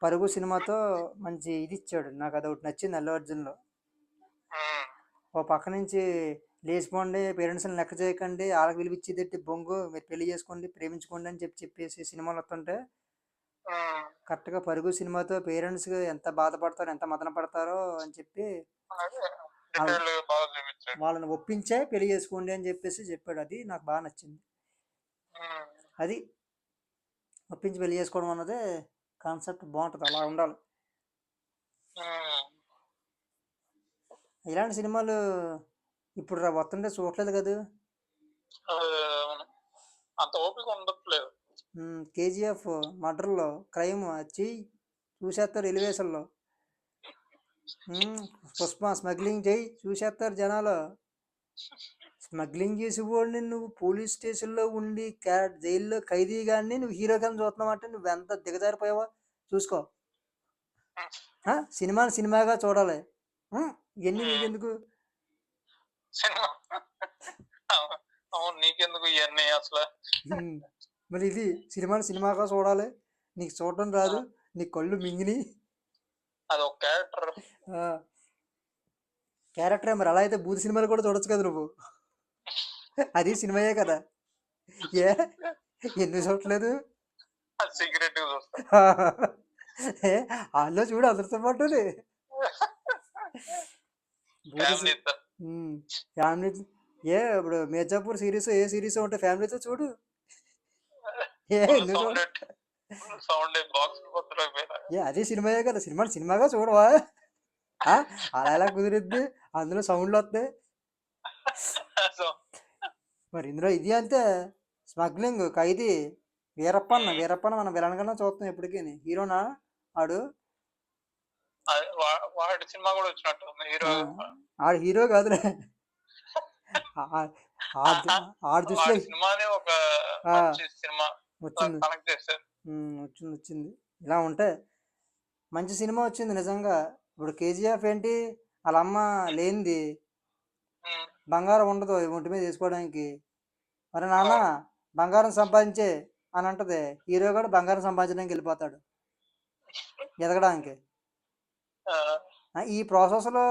పరుగు సినిమాతో మంచి ఇది ఇచ్చాడు. నాకు అదొకటి నచ్చింది అల్లు అర్జున్లో. ఓ పక్క నుంచి లేచిపోండి, పేరెంట్స్ని లెక్క చేయకండి, వాళ్ళకి విలువిచ్చేదట్టి బొంగు, మీరు పెళ్లి చేసుకోండి ప్రేమించుకోండి అని చెప్పేసి సినిమాలు వస్తుంటే కరెక్ట్గా పరుగు సినిమాతో పేరెంట్స్ ఎంత బాధపడతారో ఎంత మదన పడతారో అని చెప్పి వాళ్ళని ఒప్పించే పెళ్లి చేసుకోండి అని చెప్పేసి చెప్పాడు. అది నాకు బాగా నచ్చింది. అది ఒప్పించి పెళ్లి చేసుకోవడం అన్నదే కాన్సెప్ట్ బాగుంటుంది. అలా ఉండాలి. ఇలాంటి సినిమాలు ఇప్పుడు వస్తుంటే చూడలేదు కదా. అంత ఓపిక ఉండట్లేదు. కేజీఎఫ్ మర్డర్లో క్రైమ్ చూసేస్తారు ఎలివేషన్లో. పుష్ప స్మగ్లింగ్ చేయి చూసేస్తారు జనాలు. స్మగ్లింగ్ చేసి వాడిని నువ్వు పోలీస్ స్టేషన్లో ఉండి జైల్లో ఖైదీగాన్ని నువ్వు హీరో కింద చూస్తున్నావు అంటే నువ్వు ఎంత దిగజారిపోయావో చూసుకో. సినిమాగా చూడాలి. ఇవన్నీ నీకెందుకు? నీకెందుకు ఇవన్నీ అసలు? మరి ఇది సినిమాగా చూడాలి, నీకు చూడటం రాదు, నీ కళ్ళు మింగిని. అది ఒక క్యారెక్టర్. మరి అలా అయితే బూత్ సినిమాలు కూడా చూడొచ్చు కదా నువ్వు. అది సినిమాయే కదా. ఎందుకు చూడట్లేదు? వాళ్ళు చూడు అందరితో పాటు ఫ్యామిలీ. ఇప్పుడు మిర్జాపూర్ సిరీస్ ఏ సిరీస్ ఉంటే ఫ్యామిలీతో చూడు. అది సినిమాయే కదా. సినిమాగా చూడవా? అలా ఎలా కుదిరిద్ది? అందులో సౌండ్లు వస్తాయి. మరి ఇందులో ఇది అంతే, స్మగ్లింగ్ ఖైదీ వీరప్పన్న మనం విలన్ కన్నా చూస్తాం ఎప్పటికీ. హీరోనా ఆడు? సినిమా కూడా వచ్చినట్టు. ఆడు హీరో కాదులే, ఆడి ఆడి దృష్టిలో వాడి సినిమాని ఒక ఆ, మంచి సినిమా వచ్చింది. కనెక్ట్ చేశారు. వచ్చింది. ఇలా ఉంటే మంచి సినిమా వచ్చింది నిజంగా. ఇప్పుడు కేజీఎఫ్ ఏంటి, వాళ్ళ అమ్మ లేనిది ఉమ్, బంగారం ఉండదు ఒంటి మీద వేసుకోవడానికి. మరి నాన్న అవును. బంగారం సంపాదించే అని అంటది. హీరో కూడా బంగారం సంపాదించడానికి వెళ్ళిపోతాడు ఎదగడానికి. ఆ, ఈ ప్రాసెస్లో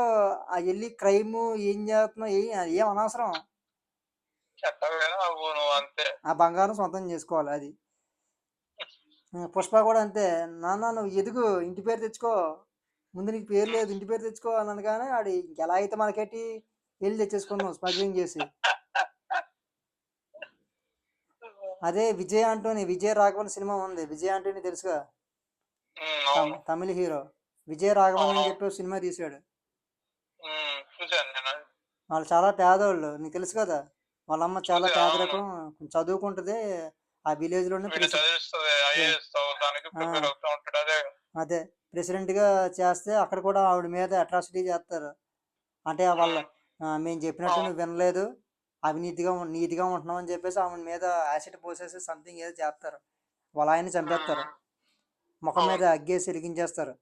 ఆ వెళ్ళి క్రైమ్ ఏం చేస్తున్నావు ఏం అనవసరం. ఎట్టగైనా అవ్వు నువ్వు అంతే. ఆ బంగారం సొంతం చేసుకోవాలి అది. పుష్ప కూడా అంతే. నాన్న నువ్వు ఎదుగు, ఇంటి పేరు తెచ్చుకో, ముందు నీకు పేరు లేదు ఇంటి పేరు తెచ్చుకో అన్నాను. కానీ ఆడి ఇంకెలా అయితే మనకెట్టి వెళ్ళి తెచ్చేసుకున్నాం స్మగ్లింగ్ చేసి. అదే విజయ్ ఆంటోనీ, విజయ్ రాఘవన్ సినిమా ఉంది. విజయ్ ఆంటోనీ తెలుసుగా, అవును. తమిళ హీరో. విజయ్ రాఘవన్ అని అవునవును. చెప్పి సినిమా తీశాడు. చూశాను నేను అది. వాళ్ళు చాలా పేదవాళ్ళు, నీకు తెలుసు కదా. వాళ్ళమ్మ చాలా అవును. పేదరికం, చదువుకుంటుంది ఆ విలేజ్లోనే వీడిని చదివిస్తుంది, ఐఏఎస్ చదవడానికి ప్రిపేర్ అవుతూ ఉంటాడు. అదే. అదే ప్రెసిడెంట్గా చేస్తే అక్కడ కూడా ఆవిడ మీద అట్రాసిటీ చేస్తారు. అంటే వాళ్ళ ఉమ్, మేము చెప్పినట్టు అవును. నువ్వు వినలేదు, అవినీతిగా నీతిగా ఉంటున్నావు అని చెప్పేసి ఆవిడ మీద యాసిడ్ పోసేసి సంథింగ్ ఏదో చేస్తారు. వాళ్ళ ఆయన్ని చంపేస్తారు, ఉమ్, ముఖం మీద అవును. అగ్గేసి ఇరిగించేస్తారు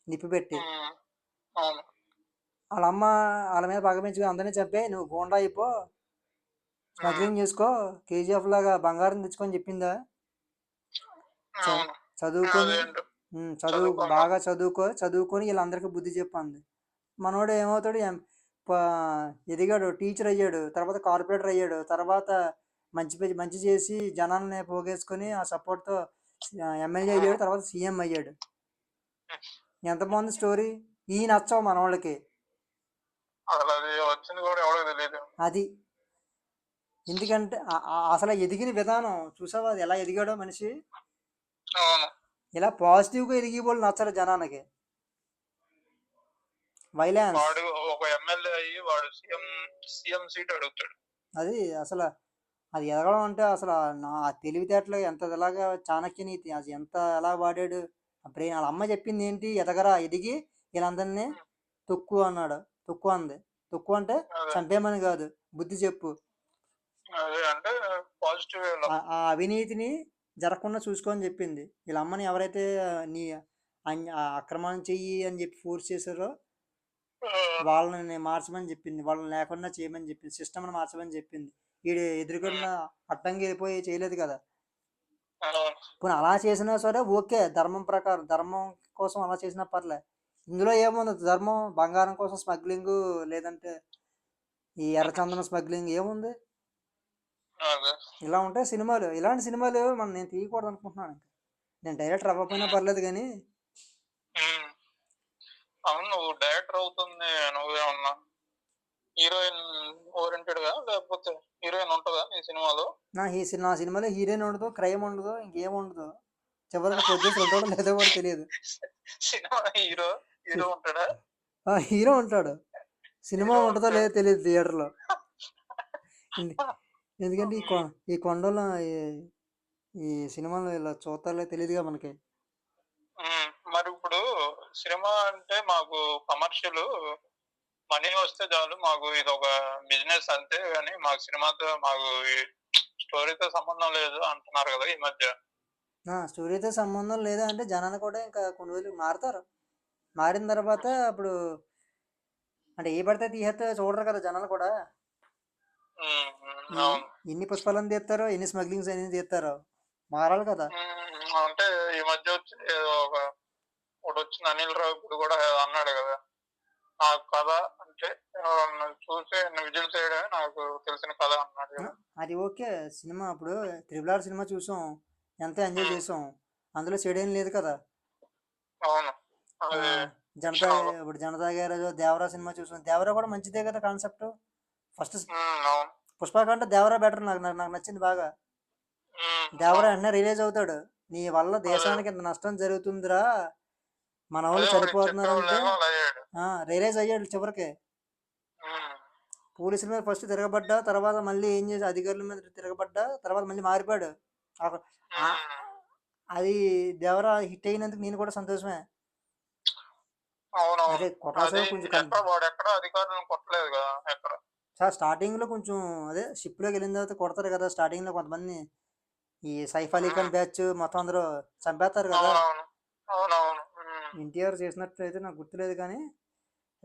నిప్పు పెట్టి. ఉమ్, అవును. వాళ్ళ అమ్మ వాళ్ళ మీద పగ పెంచుకుని అందరినీ చంపే, నువ్వు గోండా అయిపో, ఉమ్, స్మగ్లింగ్ చేసుకో, కేజీఎఫ్ లాగా బంగారం తెచ్చుకొని చెప్పిందా. అవును. చదువుకొని అదేంటో చదువుకోను. బాగా చదువుకొని వీళ్ళందరికీ బుద్ధి చెప్పింది. మనోడు ఏమవుతాడు, ఎదిగాడు, టీచర్ అయ్యాడు, తర్వాత కార్పొరేటర్ అయ్యాడు, తర్వాత మంచి చేసి జనాల్ని పోగేసుకొని ఆ సపోర్ట్తో ఎమ్మెల్యే అయ్యాడు, తర్వాత సీఎం అయ్యాడు. ఎంత బాగుంది స్టోరీ. ఈ నచ్చవు మన వాళ్ళకి. అసలు అది వచ్చింది కూడా ఎవరికి తెలియదు. అది ఎందుకంటే అసలు ఎదిగిన విధానం చూసావా, అది ఎలా ఎదిగాడో మనిషి. అవును. ఇలా పాజిటివ్గా ఎదిగి వాళ్ళు నచ్చరు జనానికి. వైలెన్స్ వాడు ఒక ఎమ్మెల్యే అయ్యి వాడు సీఎం సీట్ అడుగుతాడు. అది అసలు అది ఎదగడం అంటే అసలు నా తెలివితేటలు ఎంత ఎలాగా, చాణక్య నీతి అది ఎంత ఎలా వాడాడు. బ్రెయిన్. వాళ్ళ అమ్మ చెప్పింది ఏంటి, ఎదగరా, ఎదిగి వీళ్ళందరినీ తొక్కు అన్నాడు. తొక్కు అంది. తొక్కు అంటే అదే. చంపేమని కాదు, బుద్ధి చెప్పు. అదే అంటే పాజిటివ్ వేలో. ఆ అవినీతిని జరగకుండా చూసుకోని చెప్పింది. వీళ్ళ అమ్మని ఎవరైతే నీ ఆ అక్రమం చెయ్యి అని చెప్పి ఫోర్స్ చేశారో వాళ్ళని మార్చమని చెప్పింది, వాళ్ళని లేకుండా చేయమని చెప్పింది, సిస్టమ్ని మార్చమని చెప్పింది. వీడు ఎదురుకుండా అడ్డంగా వెళ్ళిపోయి చేయలేదు కదా. పోనీ అలా చేసినా సరే ఓకే, ధర్మం ప్రకారం, ధర్మం కోసం అలా చేసినా పర్లే. ఇందులో ఏముంది ధర్మం, బంగారం కోసం స్మగ్లింగ్, లేదంటే ఈ ఎర్రచందనం స్మగ్లింగ్ ఏముంది. ఇలా ఉంటాయి సినిమాలు. ఇలాంటి సినిమాలు నేను తీయకూడదు అనుకుంటున్నాను. ఇంకా నేను డైరెక్టర్ అవ్వకపోయినా పర్లేదు కానీ. అవును, నువ్వు డైరెక్టర్ అవుతుంది నువ్వేమన్నా హీరోయిన్ ఓరియంటెడ్ గా, లేకపోతే హీరోయిన్ ఉంటుందా నీ సినిమాలో? నా సినిమాలో హీరోయిన్ ఉండదు, క్రైమ్ ఉండదు, ఇంకేం ఉండదు. చివరికి ప్రొడ్యూసర్ ఉంటాడో లేదో కూడా తెలియదు. సినిమా హీరో హీరో ఉంటాడా? హీరో ఉంటాడు, సినిమా హీరో ఉంటుందో లేదో ఉంటాడు. తెలియదు థియేటర్లో. ఎందుకంటే ఈ కొండలో ఈ సినిమాలు ఇలా చూస్తారో తెలియదుగా మనకి. మరి ఇప్పుడు సినిమా అంటే మాకు కమర్షియల్ మనీ వస్తే చాలు, మాకు ఇది ఒక బిజినెస్ అంతే, కానీ మాకు సినిమాతో మాకు స్టోరీతో సంబంధం లేదు అంటున్నారు కదా ఈ మధ్య. స్టోరీతో సంబంధం లేదా అంటే జనాలు కూడా ఇంకా కొన్ని రోజులు మారుతారు. మారిన తర్వాత అప్పుడు అంటే ఏ పడితే తీసేస్తే చూడరు కదా జనాలు కూడా. ఎన్ని పుష్పాలను తీస్తారో, ఎన్ని స్మగ్లింగ్స్ అనేది తీస్తారో, మారాలి కదా. అంటే ఈ మధ్య వచ్చి ఒకటి వచ్చిన అనిల్ రావు ఇప్పుడు కూడా అన్నాడు కదా, నాకు కథ అంటే చూసే విజిల్ చేయడమే నాకు తెలిసిన కథ అన్నాడు కదా. అది ఓకే. సినిమా అప్పుడు RRR సినిమా చూసాం, ఎంత ఎంజాయ్ చేసాం. అందులో చెడేం లేదు కదా. అవును. ఇప్పుడు జనతా గ్యారేజ్, దేవరా సినిమా చూసాం. దేవరా కూడా మంచిదే కదా కాన్సెప్ట్. ఫస్ట్ పుష్ప కంటే దేవరా బెటర్, నాకు నాకు నచ్చింది బాగా. దేవరా వెంటనే రిలీజ్ అవుతాడు, నీ వల్ల దేశానికి ఇంత నష్టం జరుగుతుందిరా, మన వాళ్ళు చనిపోతున్నారంటే రిలీజ్ అయ్యాడు చివరికి. పోలీసుల మీద ఫస్ట్ తిరగబడ్డా, తర్వాత మళ్ళీ ఏం చేసి అధికారుల మీద తిరగబడ్డా, తర్వాత మళ్ళీ మారిపోయాడు. అది దేవరా హిట్ అయినందుకు నేను కూడా సంతోషమే. అదే కొట్టాల్సిన కొంచెం వాడు ఎక్కడ అధికారులను కొట్టలేదు కదా ఎక్కడ. స్టార్టింగ్ లో కొంచెం అదే షిప్ లోకి వెళ్ళిన తర్వాత కొడతారు కదా స్టార్టింగ్ లో కొంతమంది. ఈ సైఫ్ అలీ ఖాన్ బ్యాచ్ మొత్తం అందరూ చంపేస్తారు కదా. అవునవును. అవునవును. ఎన్టీఆర్ చేసినట్టు అయితే నాకు గుర్తులేదు కానీ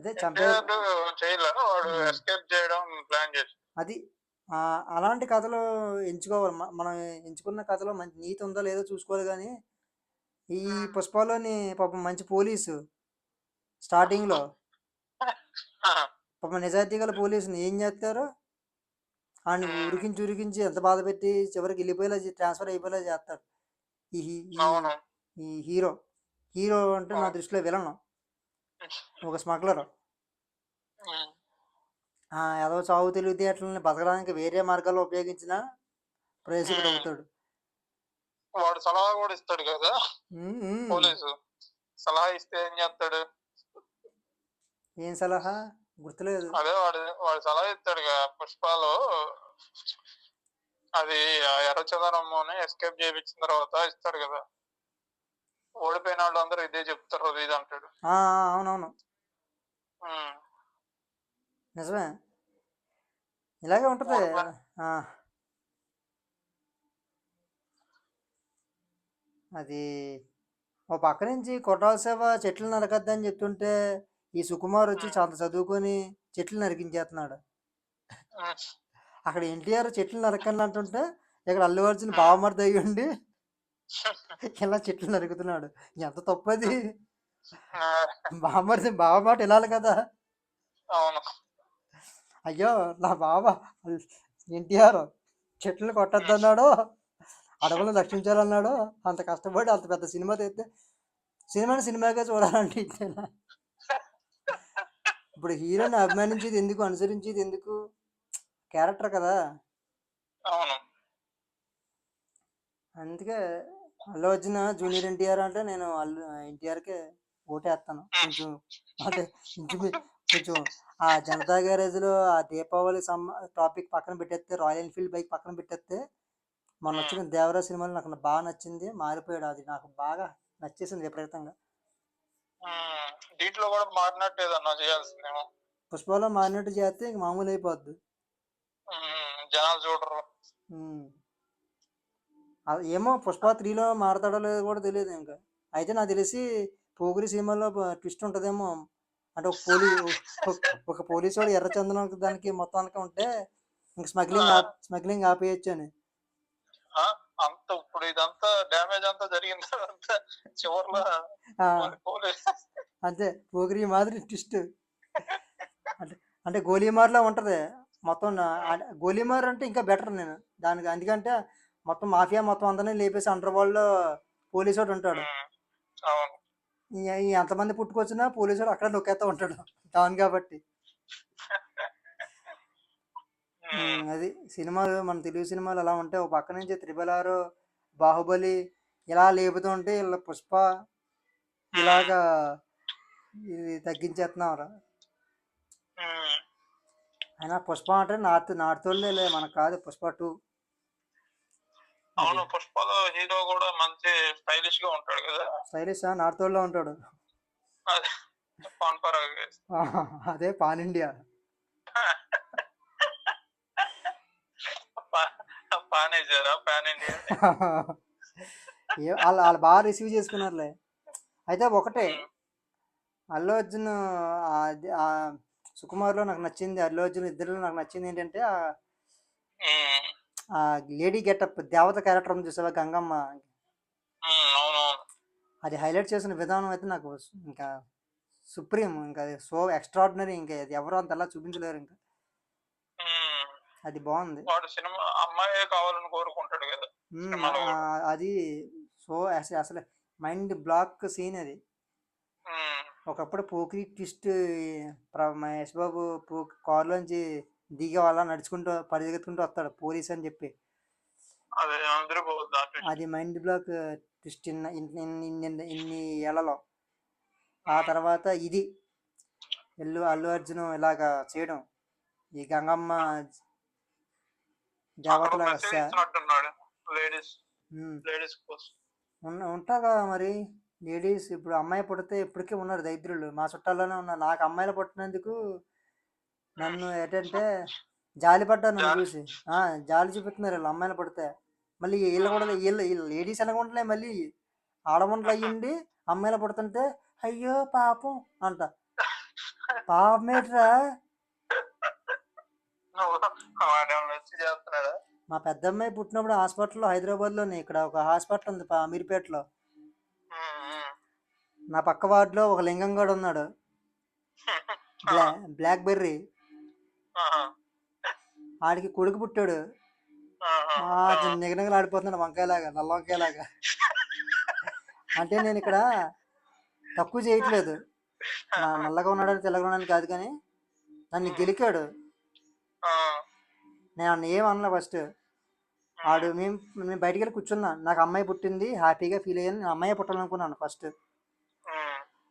అదే చంపే ఎన్టీఆర్ చేయలే, వాడు ఉమ్, ఎస్కేప్ చేయడం ప్లాన్ చేసి. అది అలాంటి కథలు ఎంచుకోవాలి. మనం ఎంచుకున్న కథలో మంచి నీతి ఉందో లేదో చూసుకోవాలి కానీ ఈ పుష్పలోని పాపం మంచి పోలీసు స్టార్టింగ్లో పాపం నిజాయితీ గల పోలీసుని ఏం చేస్తారు, ఆయన ఉరికించి ఉరికించి ఎంత బాధ పెట్టి చివరికి వెళ్ళిపోయేలా ట్రాన్స్ఫర్ అయిపోయేలా చేస్తారు. ఈ హీ- ఈ అవును. ఈ హీరో హీరో అంటే నా దృష్టిలో విలన్, ఒక స్మగ్లర్. ఏదో చావు తెలివితేటలని బతకడానికి వేరే మార్గాల్లో ఉపయోగించిన ప్రవేశకుడు అవుతాడు. వాడు సలహా కూడా ఇస్తాడు కదా ఉమ్, ఉమ్. పోలీసు. సలహా ఇస్తే ఏం చేస్తాడు? ఏం సలహా గుర్తులేదు. అదే వాడు సలహా ఇస్తాడు కదా పుష్పలో. అది ఆ ఎర్రచందనమ్మని ఎస్కేప్ చేయించిన తర్వాత ఇస్తాడు కదా, ఓడిపోయిన వాళ్ళు అందరూ ఇదే చెప్తారు, అది ఇది అంటాడు. అవునవును నిజమే, ఇలాగే ఉంటుంది. ఆ, అది ఓ పక్క నుంచి కొట్టాల సేవ చెట్లు నరకద్దని చెప్తుంటే ఈ సుకుమార్ వచ్చి చాలా చదువుకొని చెట్లు నరికించేస్తున్నాడు. అక్కడ ఎన్టీఆర్ చెట్లు నరకండి అంటుంటే ఇక్కడ అల్లు అర్జున్ బావమరిది అయ్యి ఉండి ఇలా చెట్లు నరుకుతున్నాడు. ఎంత తప్పది. బావ మాట వినాలి కదా. అవును. అయ్యో నా బావ ఎన్టీఆర్ చెట్లు కొట్టద్దన్నాడు, అడవులను రక్షించాలన్నాడు. అంత కష్టపడి అంత పెద్ద సినిమా తెస్తే సినిమాని సినిమాగా చూడాలంటే ఇట్లా. ఇప్పుడు హీరోని అభిమానించేది ఎందుకు, అనుసరించేది ఎందుకు? క్యారెక్టర్ కదా. అవును. అందుకే అల్లు అర్జున్ జూనియర్ ఎన్టీఆర్ అంటే నేను ఎన్టీఆర్కే ఓటేస్తాను. కొంచెం అంటే కొంచెం ఆ జనతా గ్యారేజ్లో ఆ దీపావళి టాపిక్ పక్కన పెట్టేస్తే, రాయల్ ఎన్ఫీల్డ్ బైక్ పక్కన పెట్టేస్తే, మొన్న వచ్చిన దేవరా సినిమాలో నాకు బాగా నచ్చింది. మారిపోయాడు, అది నాకు బాగా నచ్చేసింది విపరీతంగా. దీంట్లో కూడా మారినట్టేదన్నా చేయాల్సిందేమో. పుష్పలో మారినట్టు చేస్తే ఇంక మామూలు అయిపోద్ది, జనాలు చూడరు. ఏమో పుష్ప 3లో మారతాడో లేదో కూడా తెలియదు ఇంకా. అయితే నాకు తెలిసి పోగిరి సినిమాలో ట్విస్ట్ ఉంటుందేమో. అంటే ఒక పోలీసు వాడు ఎర్రచందనం దానికి మొత్తానికి ఉంటే ఇంక స్మగ్లింగ్ ఆపేయచ్చు అని. అంత ఇప్పుడు ఇదంతా డ్యామేజ్ అంతా జరిగిన తర్వాత చివర్లో అంతే పోగిరి మాదిరి ట్విస్ట్. అంటే గోలీమార్లా ఉంటది మొత్తం. గోలీమార్ అంటే ఇంకా బెటర్ నేను దానికి, ఎందుకంటే మొత్తం మాఫియా మొత్తం అందరినీ లేపేసి అండర్ వరల్డ్ లో పోలీసు వాడు ఉంటాడు. ఎంతమంది పుట్టుకొచ్చినా పోలీసు వాడు అక్కడ నొక్కేస్తూ ఉంటాడు డాన్ కాబట్టి. అది సినిమాలు, మన తెలుగు సినిమాలు అలా ఉంటాయి. ఒక పక్క నుంచి 666, బాహుబలి ఇలా లేపుతూ ఉంటే ఇలా పుష్ప ఇలాగా ఇది తగ్గించేస్తున్నారా. అయినా పుష్ప అంటే నార్త్ వాళ్ళే, మనకు కాదు. పుష్ప 2. అవును, పుష్పలో హీరో కూడా మంచి స్టైలిష్ గా ఉంటాడు కదా. స్టైలిష్ నార్త్ వాళ్ళలో ఉంటాడు. అదే పాన్ ఇండియా. వాళ్ళు బాగా రిసీవ్ చేసుకున్నారులే. అయితే ఒకటే అల్లు అర్జున్ సుకుమార్లో నాకు నచ్చింది, అల్లు అర్జున్ ఇద్దరిలో నాకు నచ్చింది ఏంటంటే ఆ లేడీ గెటప్, దేవత క్యారెక్టర్ ఉంది చూసావా, గంగమ్మ. అది హైలైట్ చేసిన విధానం అయితే నాకు ఇంకా సుప్రీం, ఇంకా సో ఎక్స్ట్రాడినరీ. ఇంకా ఎవరు అంతలా చూపించలేరు ఇంకా. అది బాగుంది. సినిమా అమ్మాయి కావాలని కోరుకుంటాడు కదా. అది సో అసలు మైండ్ బ్లాక్ సీన్ అది. ఒకప్పుడు పోకిరి ట్విస్ట్, మహేష్ బాబు కారులోంచి దిగే వాళ్ళ నడుచుకుంటూ పరిగెత్తుకుంటూ వస్తాడు పోలీస్ అని చెప్పి. అది మైండ్ బ్లాక్ ట్విస్ట్ ఇన్ని ఏళ్లలో. ఆ తర్వాత ఇది అల్లు అర్జున్ ఇలాగా చేయడం, ఈ గంగమ్మ దేవతలాగా ఉంటా కదా మరి. లేడీస్ ఇప్పుడు అమ్మాయి పుడితే ఇప్పటికే ఉన్నారు దరిద్రులు, మా చుట్టాల్లోనే ఉన్నారు. నాకు అమ్మాయిలు పుట్టినందుకు నన్ను ఏంటంటే జాలి పడ్డారు నన్ను జాలి. చూసి. జాలి చూపిస్తున్నారు వీళ్ళు అమ్మాయిలు పడితే. మళ్ళీ వీళ్ళు కూడా వీళ్ళు లేడీస్ ఎలాగుంటలే మళ్ళీ ఆడముండలు అయ్యుండి అమ్మాయిలు పడుతుంటే అయ్యో పాపం అంట. పాపమేట్రా వాడేమన్నా వచ్చి చేస్తున్నాడా? మా పెద్దమ్మాయి పుట్టినప్పుడు హాస్పిటల్లో హైదరాబాద్లోనే ఇక్కడ ఒక హాస్పిటల్ ఉంది అమీర్పేటలో. నా పక్క వార్డులో ఒక లింగం కూడా ఉన్నాడు, బ్లాక్ బెర్రీ. ఆడికి కొడుకు పుట్టాడు, నిగనగలాడిపోతున్నాడు వంకాయలాగా, నల్ల వంకాయలాగా. అంటే నేను ఇక్కడ తక్కువ చేయట్లేదు, నా నల్లగా ఉన్నాడని తెల్లగా ఉన్నాడని కాదు, కానీ నన్ను గెలికాడు. నేను అన్న ఏమన్నా ఫస్ట్ ఆడు మేము బయటికి వెళ్ళి కూర్చున్నా, నాకు అమ్మాయి పుట్టింది హ్యాపీగా ఫీల్ అయ్యాను. నేను అమ్మాయి పుట్టాలనుకున్నాను ఫస్ట్,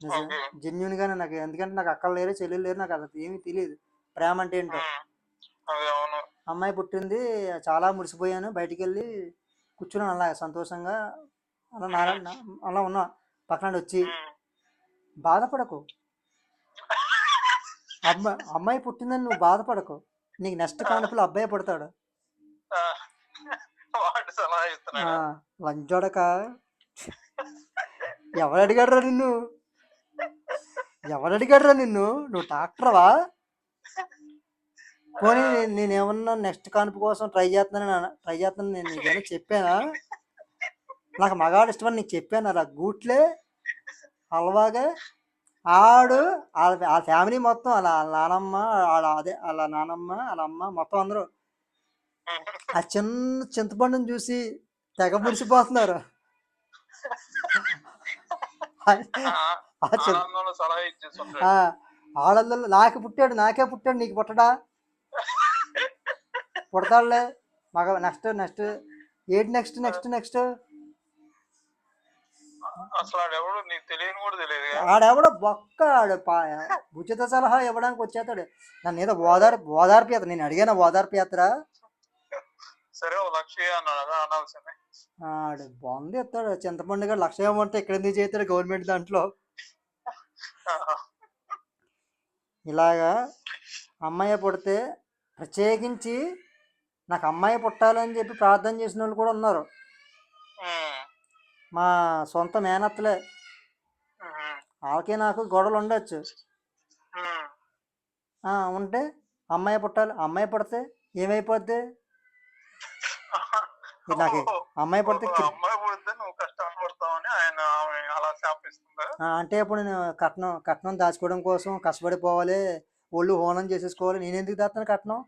నిజం జెన్యున్గానే. నాకు ఎందుకంటే నాకు అక్కలు లేరు చెల్లెలు లేరు, నాకు అది ఏమీ తెలియదు ప్రేమ అంటే ఏంటో. అమ్మాయి పుట్టింది, చాలా మురిసిపోయాను. బయటికి వెళ్ళి కూర్చున్నాను అలా సంతోషంగా, అలా ఉన్నా. పక్కన వచ్చి బాధపడకు, అమ్మాయి పుట్టిందని నువ్వు బాధపడకు, నీకు నెక్స్ట్ కానుపులు అబ్బాయి పుడతాడు. లంచోడక, ఎవరు అడిగాడురా నిన్ను, నువ్వు డాక్టర్వా? పోనీ నేనేమన్నా నెక్స్ట్ కానుపు కోసం ట్రై చేస్తున్నాను నేను నీకేమన్నా చెప్పానా? నాకు మగాడు ఇష్టమని నీకు చెప్పాను అలా గూట్లే హల్వాగా. ఆడు వాళ్ళ ఫ్యామిలీ మొత్తం, వాళ్ళ నానమ్మ, వాళ్ళ నానమ్మ, వాళ్ళ అమ్మ మొత్తం అందరూ ఆ చిన్న చింతపండుని చూసి తెగ మురిసిపోతున్నారు. ఆడల్లో నాకే పుట్టాడు నీకు పుట్టడా? పుడతాడులే మగ. నెక్స్ట్ ఏంటి నెక్స్ట్ ఆడెవడో బొక్క, ఆడు ఉచిత సలహా ఇవ్వడానికి వచ్చేస్తాడు. నన్ను ఏదో ఓదార్పు యాత్ర, నేను అడిగాను ఓదార్పు యాత్ర. ఆడు బాగుంది ఎత్తాడు చింతపండుగా, లక్ష ఇవ్వమంటే ఇక్కడ ఎందుకు చేస్తాడు గవర్నమెంట్ దాంట్లో. ఇలాగా అమ్మాయి పుడితే ప్రత్యేకించి నాకు అమ్మాయి పుట్టాలని చెప్పి ప్రార్థన చేసిన వాళ్ళు కూడా ఉన్నారు. మా సొంత మేనత్తలే, వాళ్ళకి నాకు గొడవలు ఉండొచ్చు. ఉంటే అమ్మాయి పుట్టాలి, అమ్మాయి పుడితే ఏమైపోద్ది? నాకు అమ్మాయి పుడితే అంటే ఇప్పుడు నేను కట్నం దాచుకోవడం కోసం కష్టపడిపోవాలి, ఒళ్ళు హోనం చేసేసుకోవాలి. నేను ఎందుకు దాస్తాను కట్నం?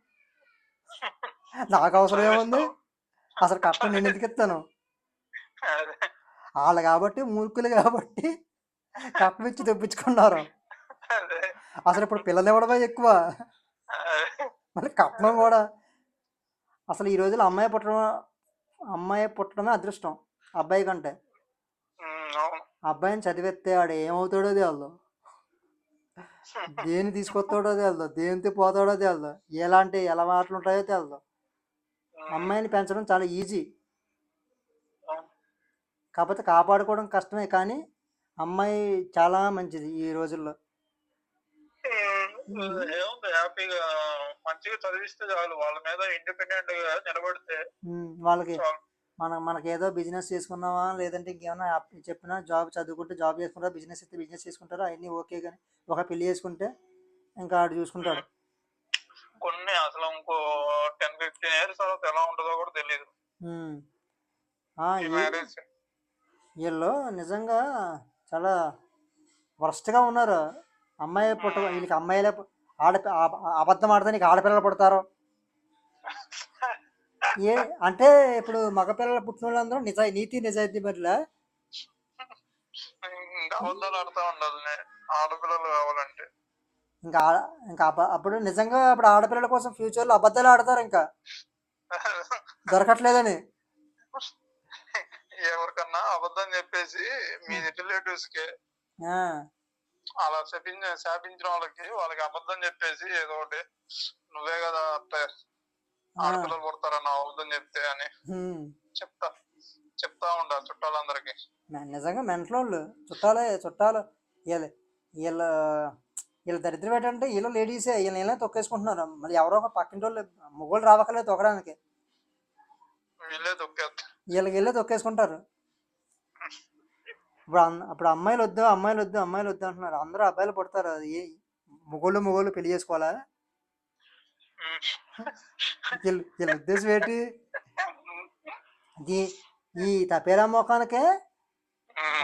నాకు అవసరం ఏముంది అసలు కట్నం? నేను ఎందుకు ఇస్తాను? వాళ్ళు కాబట్టి మూర్ఖులు కాబట్టి కట్నం ఇచ్చి తెప్పించుకున్నారు. అసలు ఇప్పుడు పిల్లలు ఇవ్వడమే ఎక్కువ, మళ్ళీ కట్నం కూడా. అసలు ఈ రోజుల్లో అమ్మాయి పుట్టడమే అదృష్టం అబ్బాయి కంటే. అబ్బాయిని చదివిస్తే ఆడు ఏమవుతాడో తెలియదు, దేన్ని తీసుకొస్తాడో తెలియదు, దేనితో పోతాడో తెలియదు, ఎలాంటి మాటలు ఉంటాయో తెలియదు. అమ్మాయిని పెంచడం చాలా ఈజీ, కాకపోతే కాపాడుకోవడం కష్టమే. కానీ అమ్మాయి చాలా మంచిది ఈ రోజుల్లో. హ్యాపీగా మంచిగా చదివిస్తే చాలు, వాళ్ళ మీద ఇండిపెండెంట్ గా నిలబడితే వాళ్ళకి మనకి ఏదో బిజినెస్ చేసుకున్నావా, లేదంటే ఇంకేమైనా చెప్పినా జాబ్ చదువుకుంటే జాబ్ చేసుకుంటారా, బిజినెస్ అయితే బిజినెస్ చేసుకుంటారా, అవన్నీ ఓకే. కానీ ఒక పెళ్లి చేసుకుంటే ఇంకా ఆడు చూసుకుంటాడు. కొన్ని అసలు ఇంకో 10-15 years తర్వాత ఎలా ఉంటుందో కూడా తెలియదు. వీళ్ళు నిజంగా చాలా వరస్ట్గా ఉన్నారు. అమ్మాయి వీళ్ళకి అమ్మాయిలే అబద్ధం ఆడితే నీకు ఆడపిల్లలు పుడతారు. అంటే ఇప్పుడు మగపిల్లలు పుట్టిన వాళ్ళందరూ నీతి నిజాయితీ బట్ల ఇంకా అప్పుడు నిజంగా అప్పుడు ఆడపిల్లల కోసం ఫ్యూచర్లో అబద్ధాలు ఆడతారు, ఇంకా దొరకట్లేదని. ఎవరికన్నా అబద్ధం చెప్పేసి మీ రిలేటివ్స్ కి అలా శాపించిన వాళ్ళకి అబద్ధం చెప్పేసి ఏదో ఒకటి, నువ్వే కదా ఆడపిల్లలు పుడతారన్న అబద్ధం చెప్తే అని చెప్తా ఉంటారు చుట్టాలందరికి. నిజంగా మెంటలోళ్ళు చుట్టాలు వీళ్ళు వీళ్ళ దరిద్రం ఏంటంటే వీళ్ళు లేడీసే వీళ్ళని తొక్కేసుకుంటున్నారు. మరి ఎవరో ఒక పక్కింటి వాళ్ళు మొగోళ్ళు రావక్కర్లేదు తొక్కడానికి, వీళ్ళే తొక్కేస్తారు. వీళ్ళకి వెళ్ళే తొక్కేసుకుంటారు. అప్పుడు అమ్మాయిలు వద్దు అమ్మాయిలు వద్దు అమ్మాయిలు వద్దు అంటున్నారు. అందరూ అబ్బాయిలు పుడతారు. అది మొగోళ్ళు పెళ్లి చేసుకోవాలా? వీళ్ళ ఉద్దేశం ఏంటి? ఈ తపేరా మొఖానికే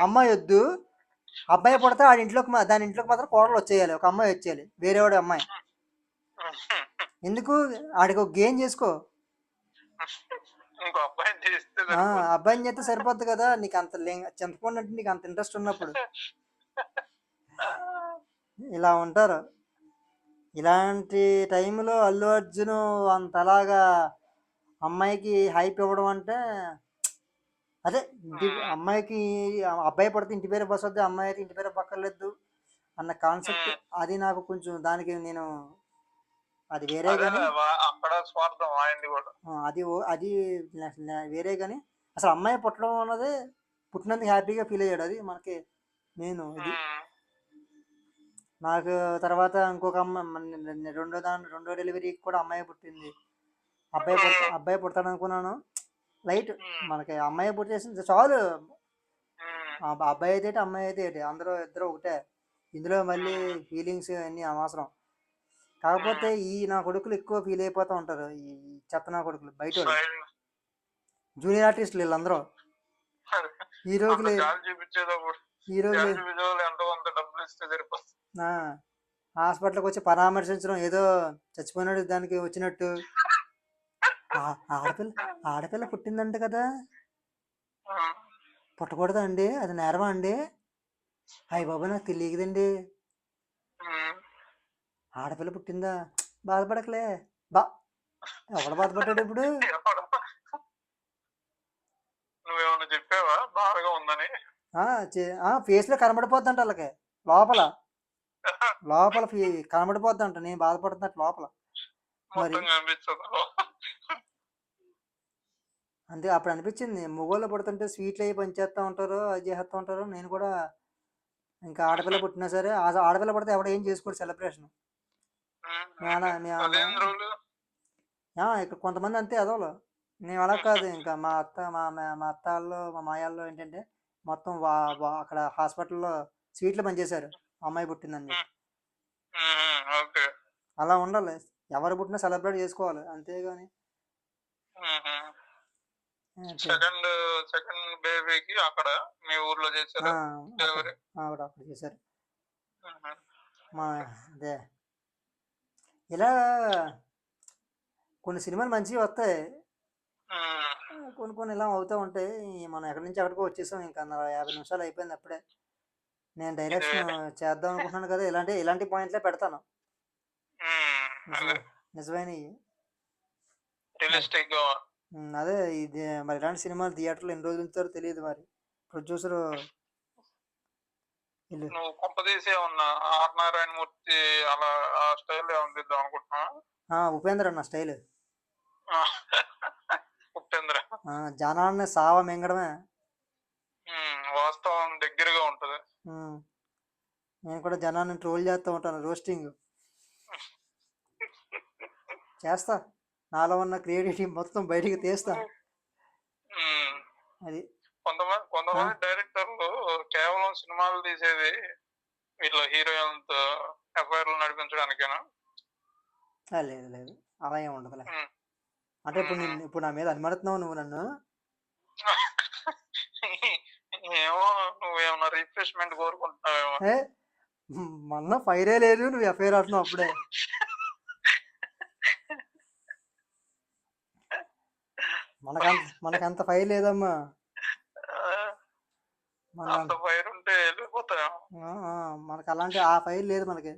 అమ్మాయి వద్దు, అబ్బాయి పుడితే దాని ఇంట్లోకి మాత్రం కోడలు వచ్చేయాలి, ఒక అమ్మాయి వచ్చేయాలి, వేరేవాడి అమ్మాయి. ఎందుకు? ఆడికి ఒక గేమ్ చేసుకో, అబ్బాయిని చేస్తే సరిపోద్ది కదా. నీకు అంత చింతపండు అంటే నీకు అంత ఇంట్రెస్ట్ ఉన్నప్పుడు ఇలా ఉంటారు. ఇలాంటి టైంలో అల్లు అర్జున్ అంతలాగా అమ్మాయికి హైప్ ఇవ్వడం అంటే అదే అమ్మాయికి అబ్బాయి పడితే ఇంటి పేరు బస్ వద్దు, అమ్మాయి అయితే ఇంటి పేరు పక్కర్లేదు అన్న కాన్సెప్ట్. అది నాకు కొంచెం దానికి నేను అది వేరే కానీ అది వేరే కానీ అసలు అమ్మాయి పుట్టడం అన్నది పుట్టినందుకు హ్యాపీగా ఫీల్ అయ్యాడు. అది మనకి నేను ఇది నాకు తర్వాత ఇంకొక అమ్మాయి రెండో డెలివరీకి కూడా అమ్మాయి పుట్టింది. అబ్బాయి పుడతాడు అనుకున్నాను. లైట్ మనకి అమ్మాయి పుట్టేసింది చాలు. అబ్బాయి అయితే అమ్మాయి అయితే అందరూ ఇద్దరు ఒకటే. ఇందులో మళ్ళీ ఫీలింగ్స్ అన్నీ అనవసరం. కాకపోతే ఈ నా కొడుకులు ఎక్కువ ఫీల్ అయిపోతూ ఉంటారు. ఈ చెత్త నా కొడుకులు బయట జూనియర్ ఆర్టిస్టులు వీళ్ళందరూ హీరోలు హాస్పిటల్కి వచ్చి పరామర్శించడం ఏదో చచ్చిపోయినాడు దానికి వచ్చినట్టు. ఆడపిల్ల పుట్టిందంట కదా, పుట్టకూడదా అండి? అది నేరమా అండి? అయ్య బాబా నాకు తెలియదండి. ఆడపిల్ల పుట్టిందా? బాధపడకలే ఎవడు బాధపడ్డాడు ఇప్పుడు? నువ్వేమన్నా చెప్పావా బాగా ఉందని? ఫేస్ లో కనబడిపోద్దంట వాళ్ళకి, లోపల కనబడిపోద్దంట నేను బాధపడుతున్నట్టు లోపల. మరి అంతే అప్పుడు అనిపించింది, మొగోళ్ళు పుడుతుంటే స్వీట్లు అయ్యి పనిచేస్తూ ఉంటారు, అది చేస్తూ ఉంటారు. నేను కూడా ఇంకా ఆడపిల్ల పుట్టినా సరే ఆడపిల్ల పడితే ఎవడ ఏం చేసుకోడు సెలబ్రేషన్. ఇక్కడ కొంతమంది అంతే అదోలు. నేను అలా కాదు. ఇంకా మా అత్త మా అత్త వాళ్ళు మా మాయాల్లో ఏంటంటే మొత్తం అక్కడ హాస్పిటల్లో స్వీట్లు పనిచేశారు అమ్మాయి పుట్టిందని. అలా ఉండాలి, ఎవరు పుట్టినా సెలబ్రేట్ చేసుకోవాలి, అంతేగాని. సెకండ్ బేబీకి అక్కడ మీ ఊర్లో చేశారు, అక్కడ చేశారు. అదే ఇలా కొన్ని సినిమాలు మంచిగా వస్తాయి, కొన్ని ఇలా అవుతూ ఉంటాయి. మనం ఎక్కడి నుంచి ఎక్కడికో వచ్చేసాం. ఇంకా 50 నిమిషాలు అయిపోయింది అప్పుడే. నేను డైరెక్షన్ చేద్దాం అనుకుంటున్నాను కదా, ఇలాంటి పాయింట్లే పెడతాను. నిజమైనవి. అదే ఇది మరి ఇలాంటి సినిమాలు థియేటర్లో ఎన్ని రోజులు ఉంచారో తెలియదు. మరి ప్రొడ్యూసర్ ఉపేంద్ర అన్న స్టైల్, జనాన్ని సావ మింగడమే వాస్తవం దగ్గరగా ఉంటది. నేను కూడా జనాన్ని ట్రోల్ చేస్తూ ఉంటాను, రోస్టింగ్ చేస్తా, నాలో ఉన్న క్రియేటివిటీ మొత్తం బయటికి తీస్తా. అది కొంతమంది డైరెక్టర్లు కేవలం సినిమాలు తీసేది వీళ్ళ హీరోయిన్తో ఎఫ్ఐఆర్లు నడిపించడానికేనా? లేదు అలా ఏమి ఉండదులే. అంటే ఇప్పుడు నా మీద అనుమానిస్తున్నావు నువ్వు నన్ను? ఏమో నువ్వేమన్నా రిఫ్రెష్మెంట్ కోరుకుంటున్నావేమో. మొన్న ఫైరే లేదు, నువ్వు ఎఫ్ఐఆర్ ఆడుతున్నావు అప్పుడే. మనకంత ఫైర్ లేదమ్మా. మనకు అలాంటి ఆ ఫైర్ లేదు మనకి.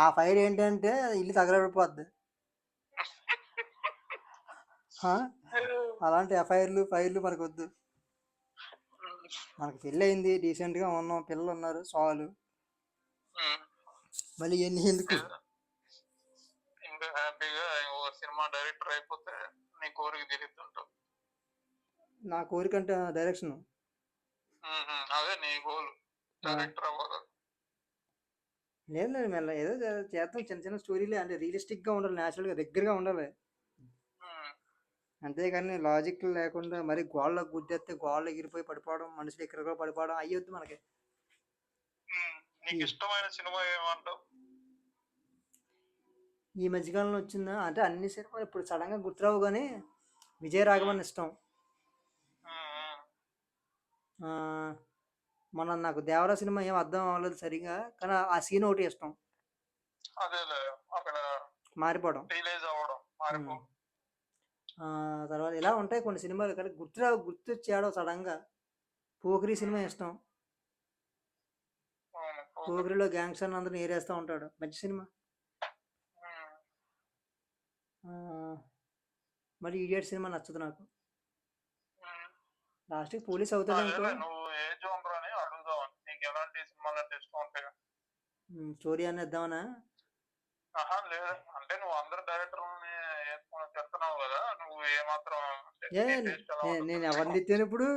ఆ ఫైర్ ఏంటంటే ఇల్లు తగలబడిపోద్ది. అలాంటి ఫైర్లు మనకు వద్దు. మనకి పెళ్ళి అయింది, డీసెంట్ గా ఉన్నాం, పిల్లలు ఉన్నారు, చాలు. మళ్ళీ ఎన్ని ఎందుకు? ఇంకా హ్యాపీగా సినిమా డైరెక్టర్ అయిపోతే నీ కోరిక తీరుతుంటావు. నా కోరిక అంటే డైరెక్షన్. అదే నీ గోల్, డైరెక్టర్ అవ్వాలి. లేదు లేదు మెల్ల ఏదో చేద్దాం, చిన్న చిన్న స్టోరీలే, అంటే రియలిస్టిక్గా ఉండాలి, న్యాచురల్గా దగ్గరగా ఉండాలి. ఉమ్, అంతేగాని లాజిక్ లేకుండా మరి గోళ్ళకు గుద్దేస్తే గోళ్ళు ఎగిరిపోయి పడిపోవడం, మనుషులు ఎక్కడికో పడిపోవడం అయ్యొద్దు మనకి. నీకు ఈ ఇష్టమైన సినిమా ఏమంటావు? ఈ మధ్యకాలంలో వచ్చిందా అంటే అన్ని సినిమాలు ఇప్పుడు సడన్గా గుర్తురావు, కానీ విజయ ఉమ్, రాఘవన్ ఇష్టం. ఉమ్, ఆ, మన నాకు దేవరా సినిమా ఏం అర్థం అవ్వలేదు సరిగా, కానీ ఆ సీన్ ఒకటి ఇష్టం, అదేలే అక్కడ మారిపోవడం. రిలీజ్ అవ్వడం ఉమ్. మారిపో. ఆ, తర్వాత ఇలా ఉంటాయి కొన్ని సినిమాలు, కానీ గుర్తురావు, గుర్తొచ్చాడో సడన్గా. పోకిరి సినిమా ఉమ్, ఇష్టం. అవును ఓకే. పోకిరిలో గ్యాంగ్స్టర్ అందరిని ఏరేస్తూ ఉంటాడు, మంచి సినిమా. ఉమ్, ఆ, మరి ఇడియట్ సినిమా నచ్చదు నాకు. ఉమ్. లాస్ట్కి పోలీస్ అవుతాడు అనుకో. అదేలే నువ్వు ఏ జోనర్ అని అడుగుదాం, నీకు ఎలాంటి సినిమాలు అంటే ఇష్టం ఉంటాయి. స్టోరీ అని ఇద్దామనా. ఆహా లేదు, అంటే నువ్వు అందరు డైరెక్టర్లని చెప్తున్నావు కదా, నువ్వు ఏమాత్రం అంటే ఏ నీ టేస్ట్ ఎలా నేను ఉంటుంది? ఎవరిని తిట్టాను ఇప్పుడు?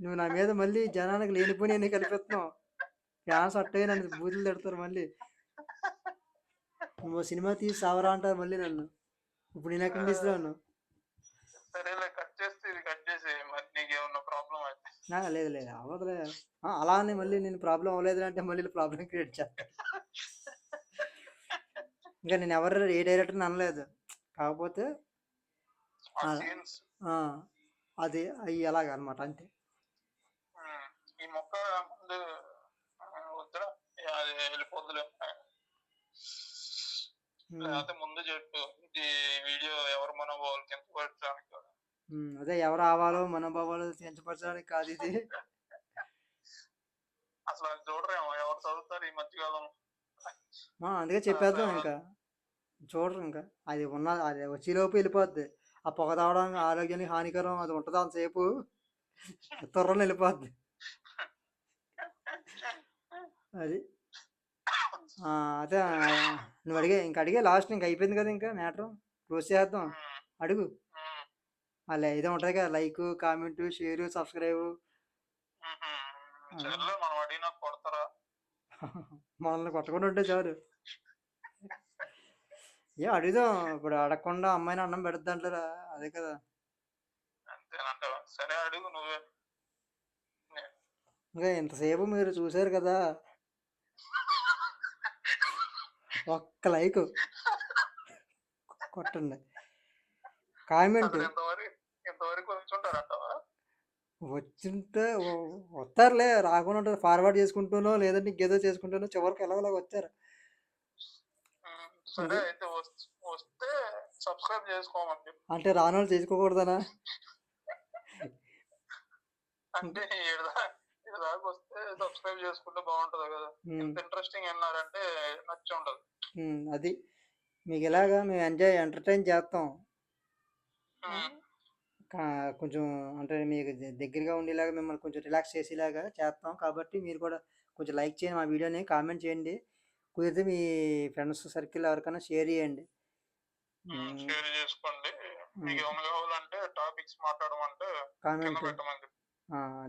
నువ్వు నా మీద మళ్ళీ జనానికి లేనిపోయి నేను కల్పిస్తున్నావు. ఫ్యాన్స్ అట్టయి నన్ను బూతులు తిడతారు మళ్ళీ. నువ్వు సినిమా తీసి సావరా అంటారు మళ్ళీ నన్ను. ఇప్పుడు నేను ఎక్కడ తీస్తున్నాను? సరేలే, కట్ చేస్తే ఇది కట్ చేసి, మరి నీకు ఏమన్నా ప్రాబ్లం అయితే. లేదు లేదు అవ్వదులే. అలా అని మళ్ళీ నేను ప్రాబ్లం అవ్వలేదు అంటే మళ్ళీ ప్రాబ్లం క్రియేట్ చేస్తాను. ఇంకా నేను ఎవరు ఏ డైరెక్టర్ని అనలేదు, కాకపోతే ఆ ఆ, సీన్స్. ఆ, అది అవి ఎలాగనమాట అంతే. ఈ మొక్క ముందు వద్దురా, అది వెళ్ళిపోద్దులే, లేకపోతే ముందు చెప్పు, ఇది వీడియో ఎవరు మనోభావాలు కించపరచడానికి కాదు. అదే ఎవరు ఆవాలో మనోభావాలు తెంచపరచడానికి కాదు ఇది. అసలు అది చూడరేమో, ఎవరు చదువుతారు ఈ మధ్యకాలం. అందుకే చెప్పేద్దాం ఇంకా. చూడరు ఇంకా, అది అది వచ్చేలోపు వెళ్ళిపోద్ది. ఆ పొగ తాగడం ఆరోగ్యానికి హానికరం, అది ఉంటుంది అంతసేపు, త్వరలో వెళ్ళిపోద్ది అది. అదే నువ్వు అడిగే లాస్ట్ ఇంక అయిపోయింది కదా, ఇంకా మ్యాటర్ క్లోజ్ చేద్దాం. అడుగు. అలా ఏదో ఉంటుంది కదా, లైక్, కామెంట్, షేర్, సబ్స్క్రైబ్. మనం అడిగినా కొడతారా? మనల్ని కొట్టకుండా ఉంటే చాలు. అడుగుదాం, ఇప్పుడు అడగకుండా అమ్మాయిని అన్నం పెడద్దు అంటారా, అదే కదా. అంతేనంటావా? సరే అడుగు నువ్వే. ఇంకా ఇంతసేపు మీరు చూశారు కదా, ఒక్క లైక్ కొట్టండి, కామెంట్. ఇంతవరకు వచ్చుంటారంటావా? వచ్చింటే వస్తారులే, రాకుండా ఉంటారు, ఫార్వర్డ్ చేసుకుంటూనో లేదంటే ఇంకేదో చేసుకుంటూనో చివరికి ఎలాగోలాగ వచ్చారు. సరే అయితే వస్తే సబ్స్క్రైబ్ చేసుకోమని చెప్పి. అంటే రాని వాళ్ళు చేసుకోకూడదనా? అంటే ఇది దాకా వస్తే సబ్స్క్రైబ్ చేసుకుంటే బాగుంటది కదా, ఇంత ఇంట్రెస్టింగ్ అన్నారంటే నచ్చి ఉంటది. అది మీకు ఇలాగా మేము ఎంటర్టైన్ చేస్తాం, కొంచెం అంటే మీకు దగ్గరగా ఉండేలాగా, మిమ్మల్ని కొంచెం రిలాక్స్ చేసేలాగా చేస్తాం. కాబట్టి మీరు కూడా కొంచెం లైక్ చేయండి మా వీడియోని, కామెంట్ చేయండి, కుదిరితే మీ ఫ్రెండ్స్ సర్కిల్ ఎవరికైనా షేర్ చేయండి. షేర్ చేసుకోండి. మీకు ఏమైనా కావాలంటే టాపిక్స్ మాట్లాడమంటే కామెంట్. పెట్టమని.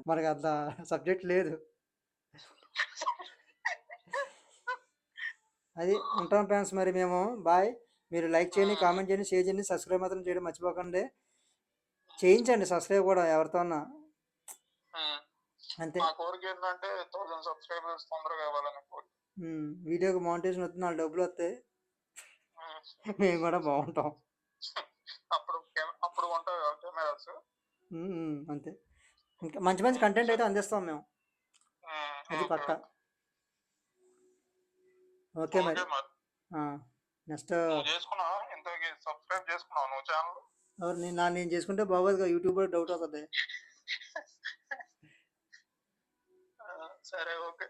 మనకి అంత సబ్జెక్ట్ లేదు. అది ఉంటాం ఫ్రెండ్స్, మరి మేము బాయ్. మీరు లైక్ చేయండి, కామెంట్ చేయండి, షేర్ చేయండి, సబ్స్క్రైబ్ మాత్రం చేయడం మర్చిపోకండి. చేయించండి సబ్స్క్రైబ్ కూడా ఎవరితో ఉన్నా అంతే. మా కోరిక ఏంటంటే 1000 సబ్స్క్రైబర్స్ తొందరగా ఇవ్వాలని కోరిక. వీడియోకి మౌంటేషన్ వస్తుంది, 4 డబ్బులు వస్తాయి, మేము కూడా బాగుంటాం. అప్పుడు ఉంటాయి కెమెరాస్. అంతే. ఇంకా మంచి మంచి కంటెంట్ అయితే అందిస్తాం మేము, అది పక్కా. ఓకే మరి. నెక్స్ట్ చేసుకున్నావా? ఇంతకి సబ్స్క్రైబ్ చేసుకున్నావు నువ్వు ఛానల్? నేను చేసుకుంటే బాగోదుగా, యూట్యూబ్ లో డౌట్ అవుతుంది. సరే ఓకే.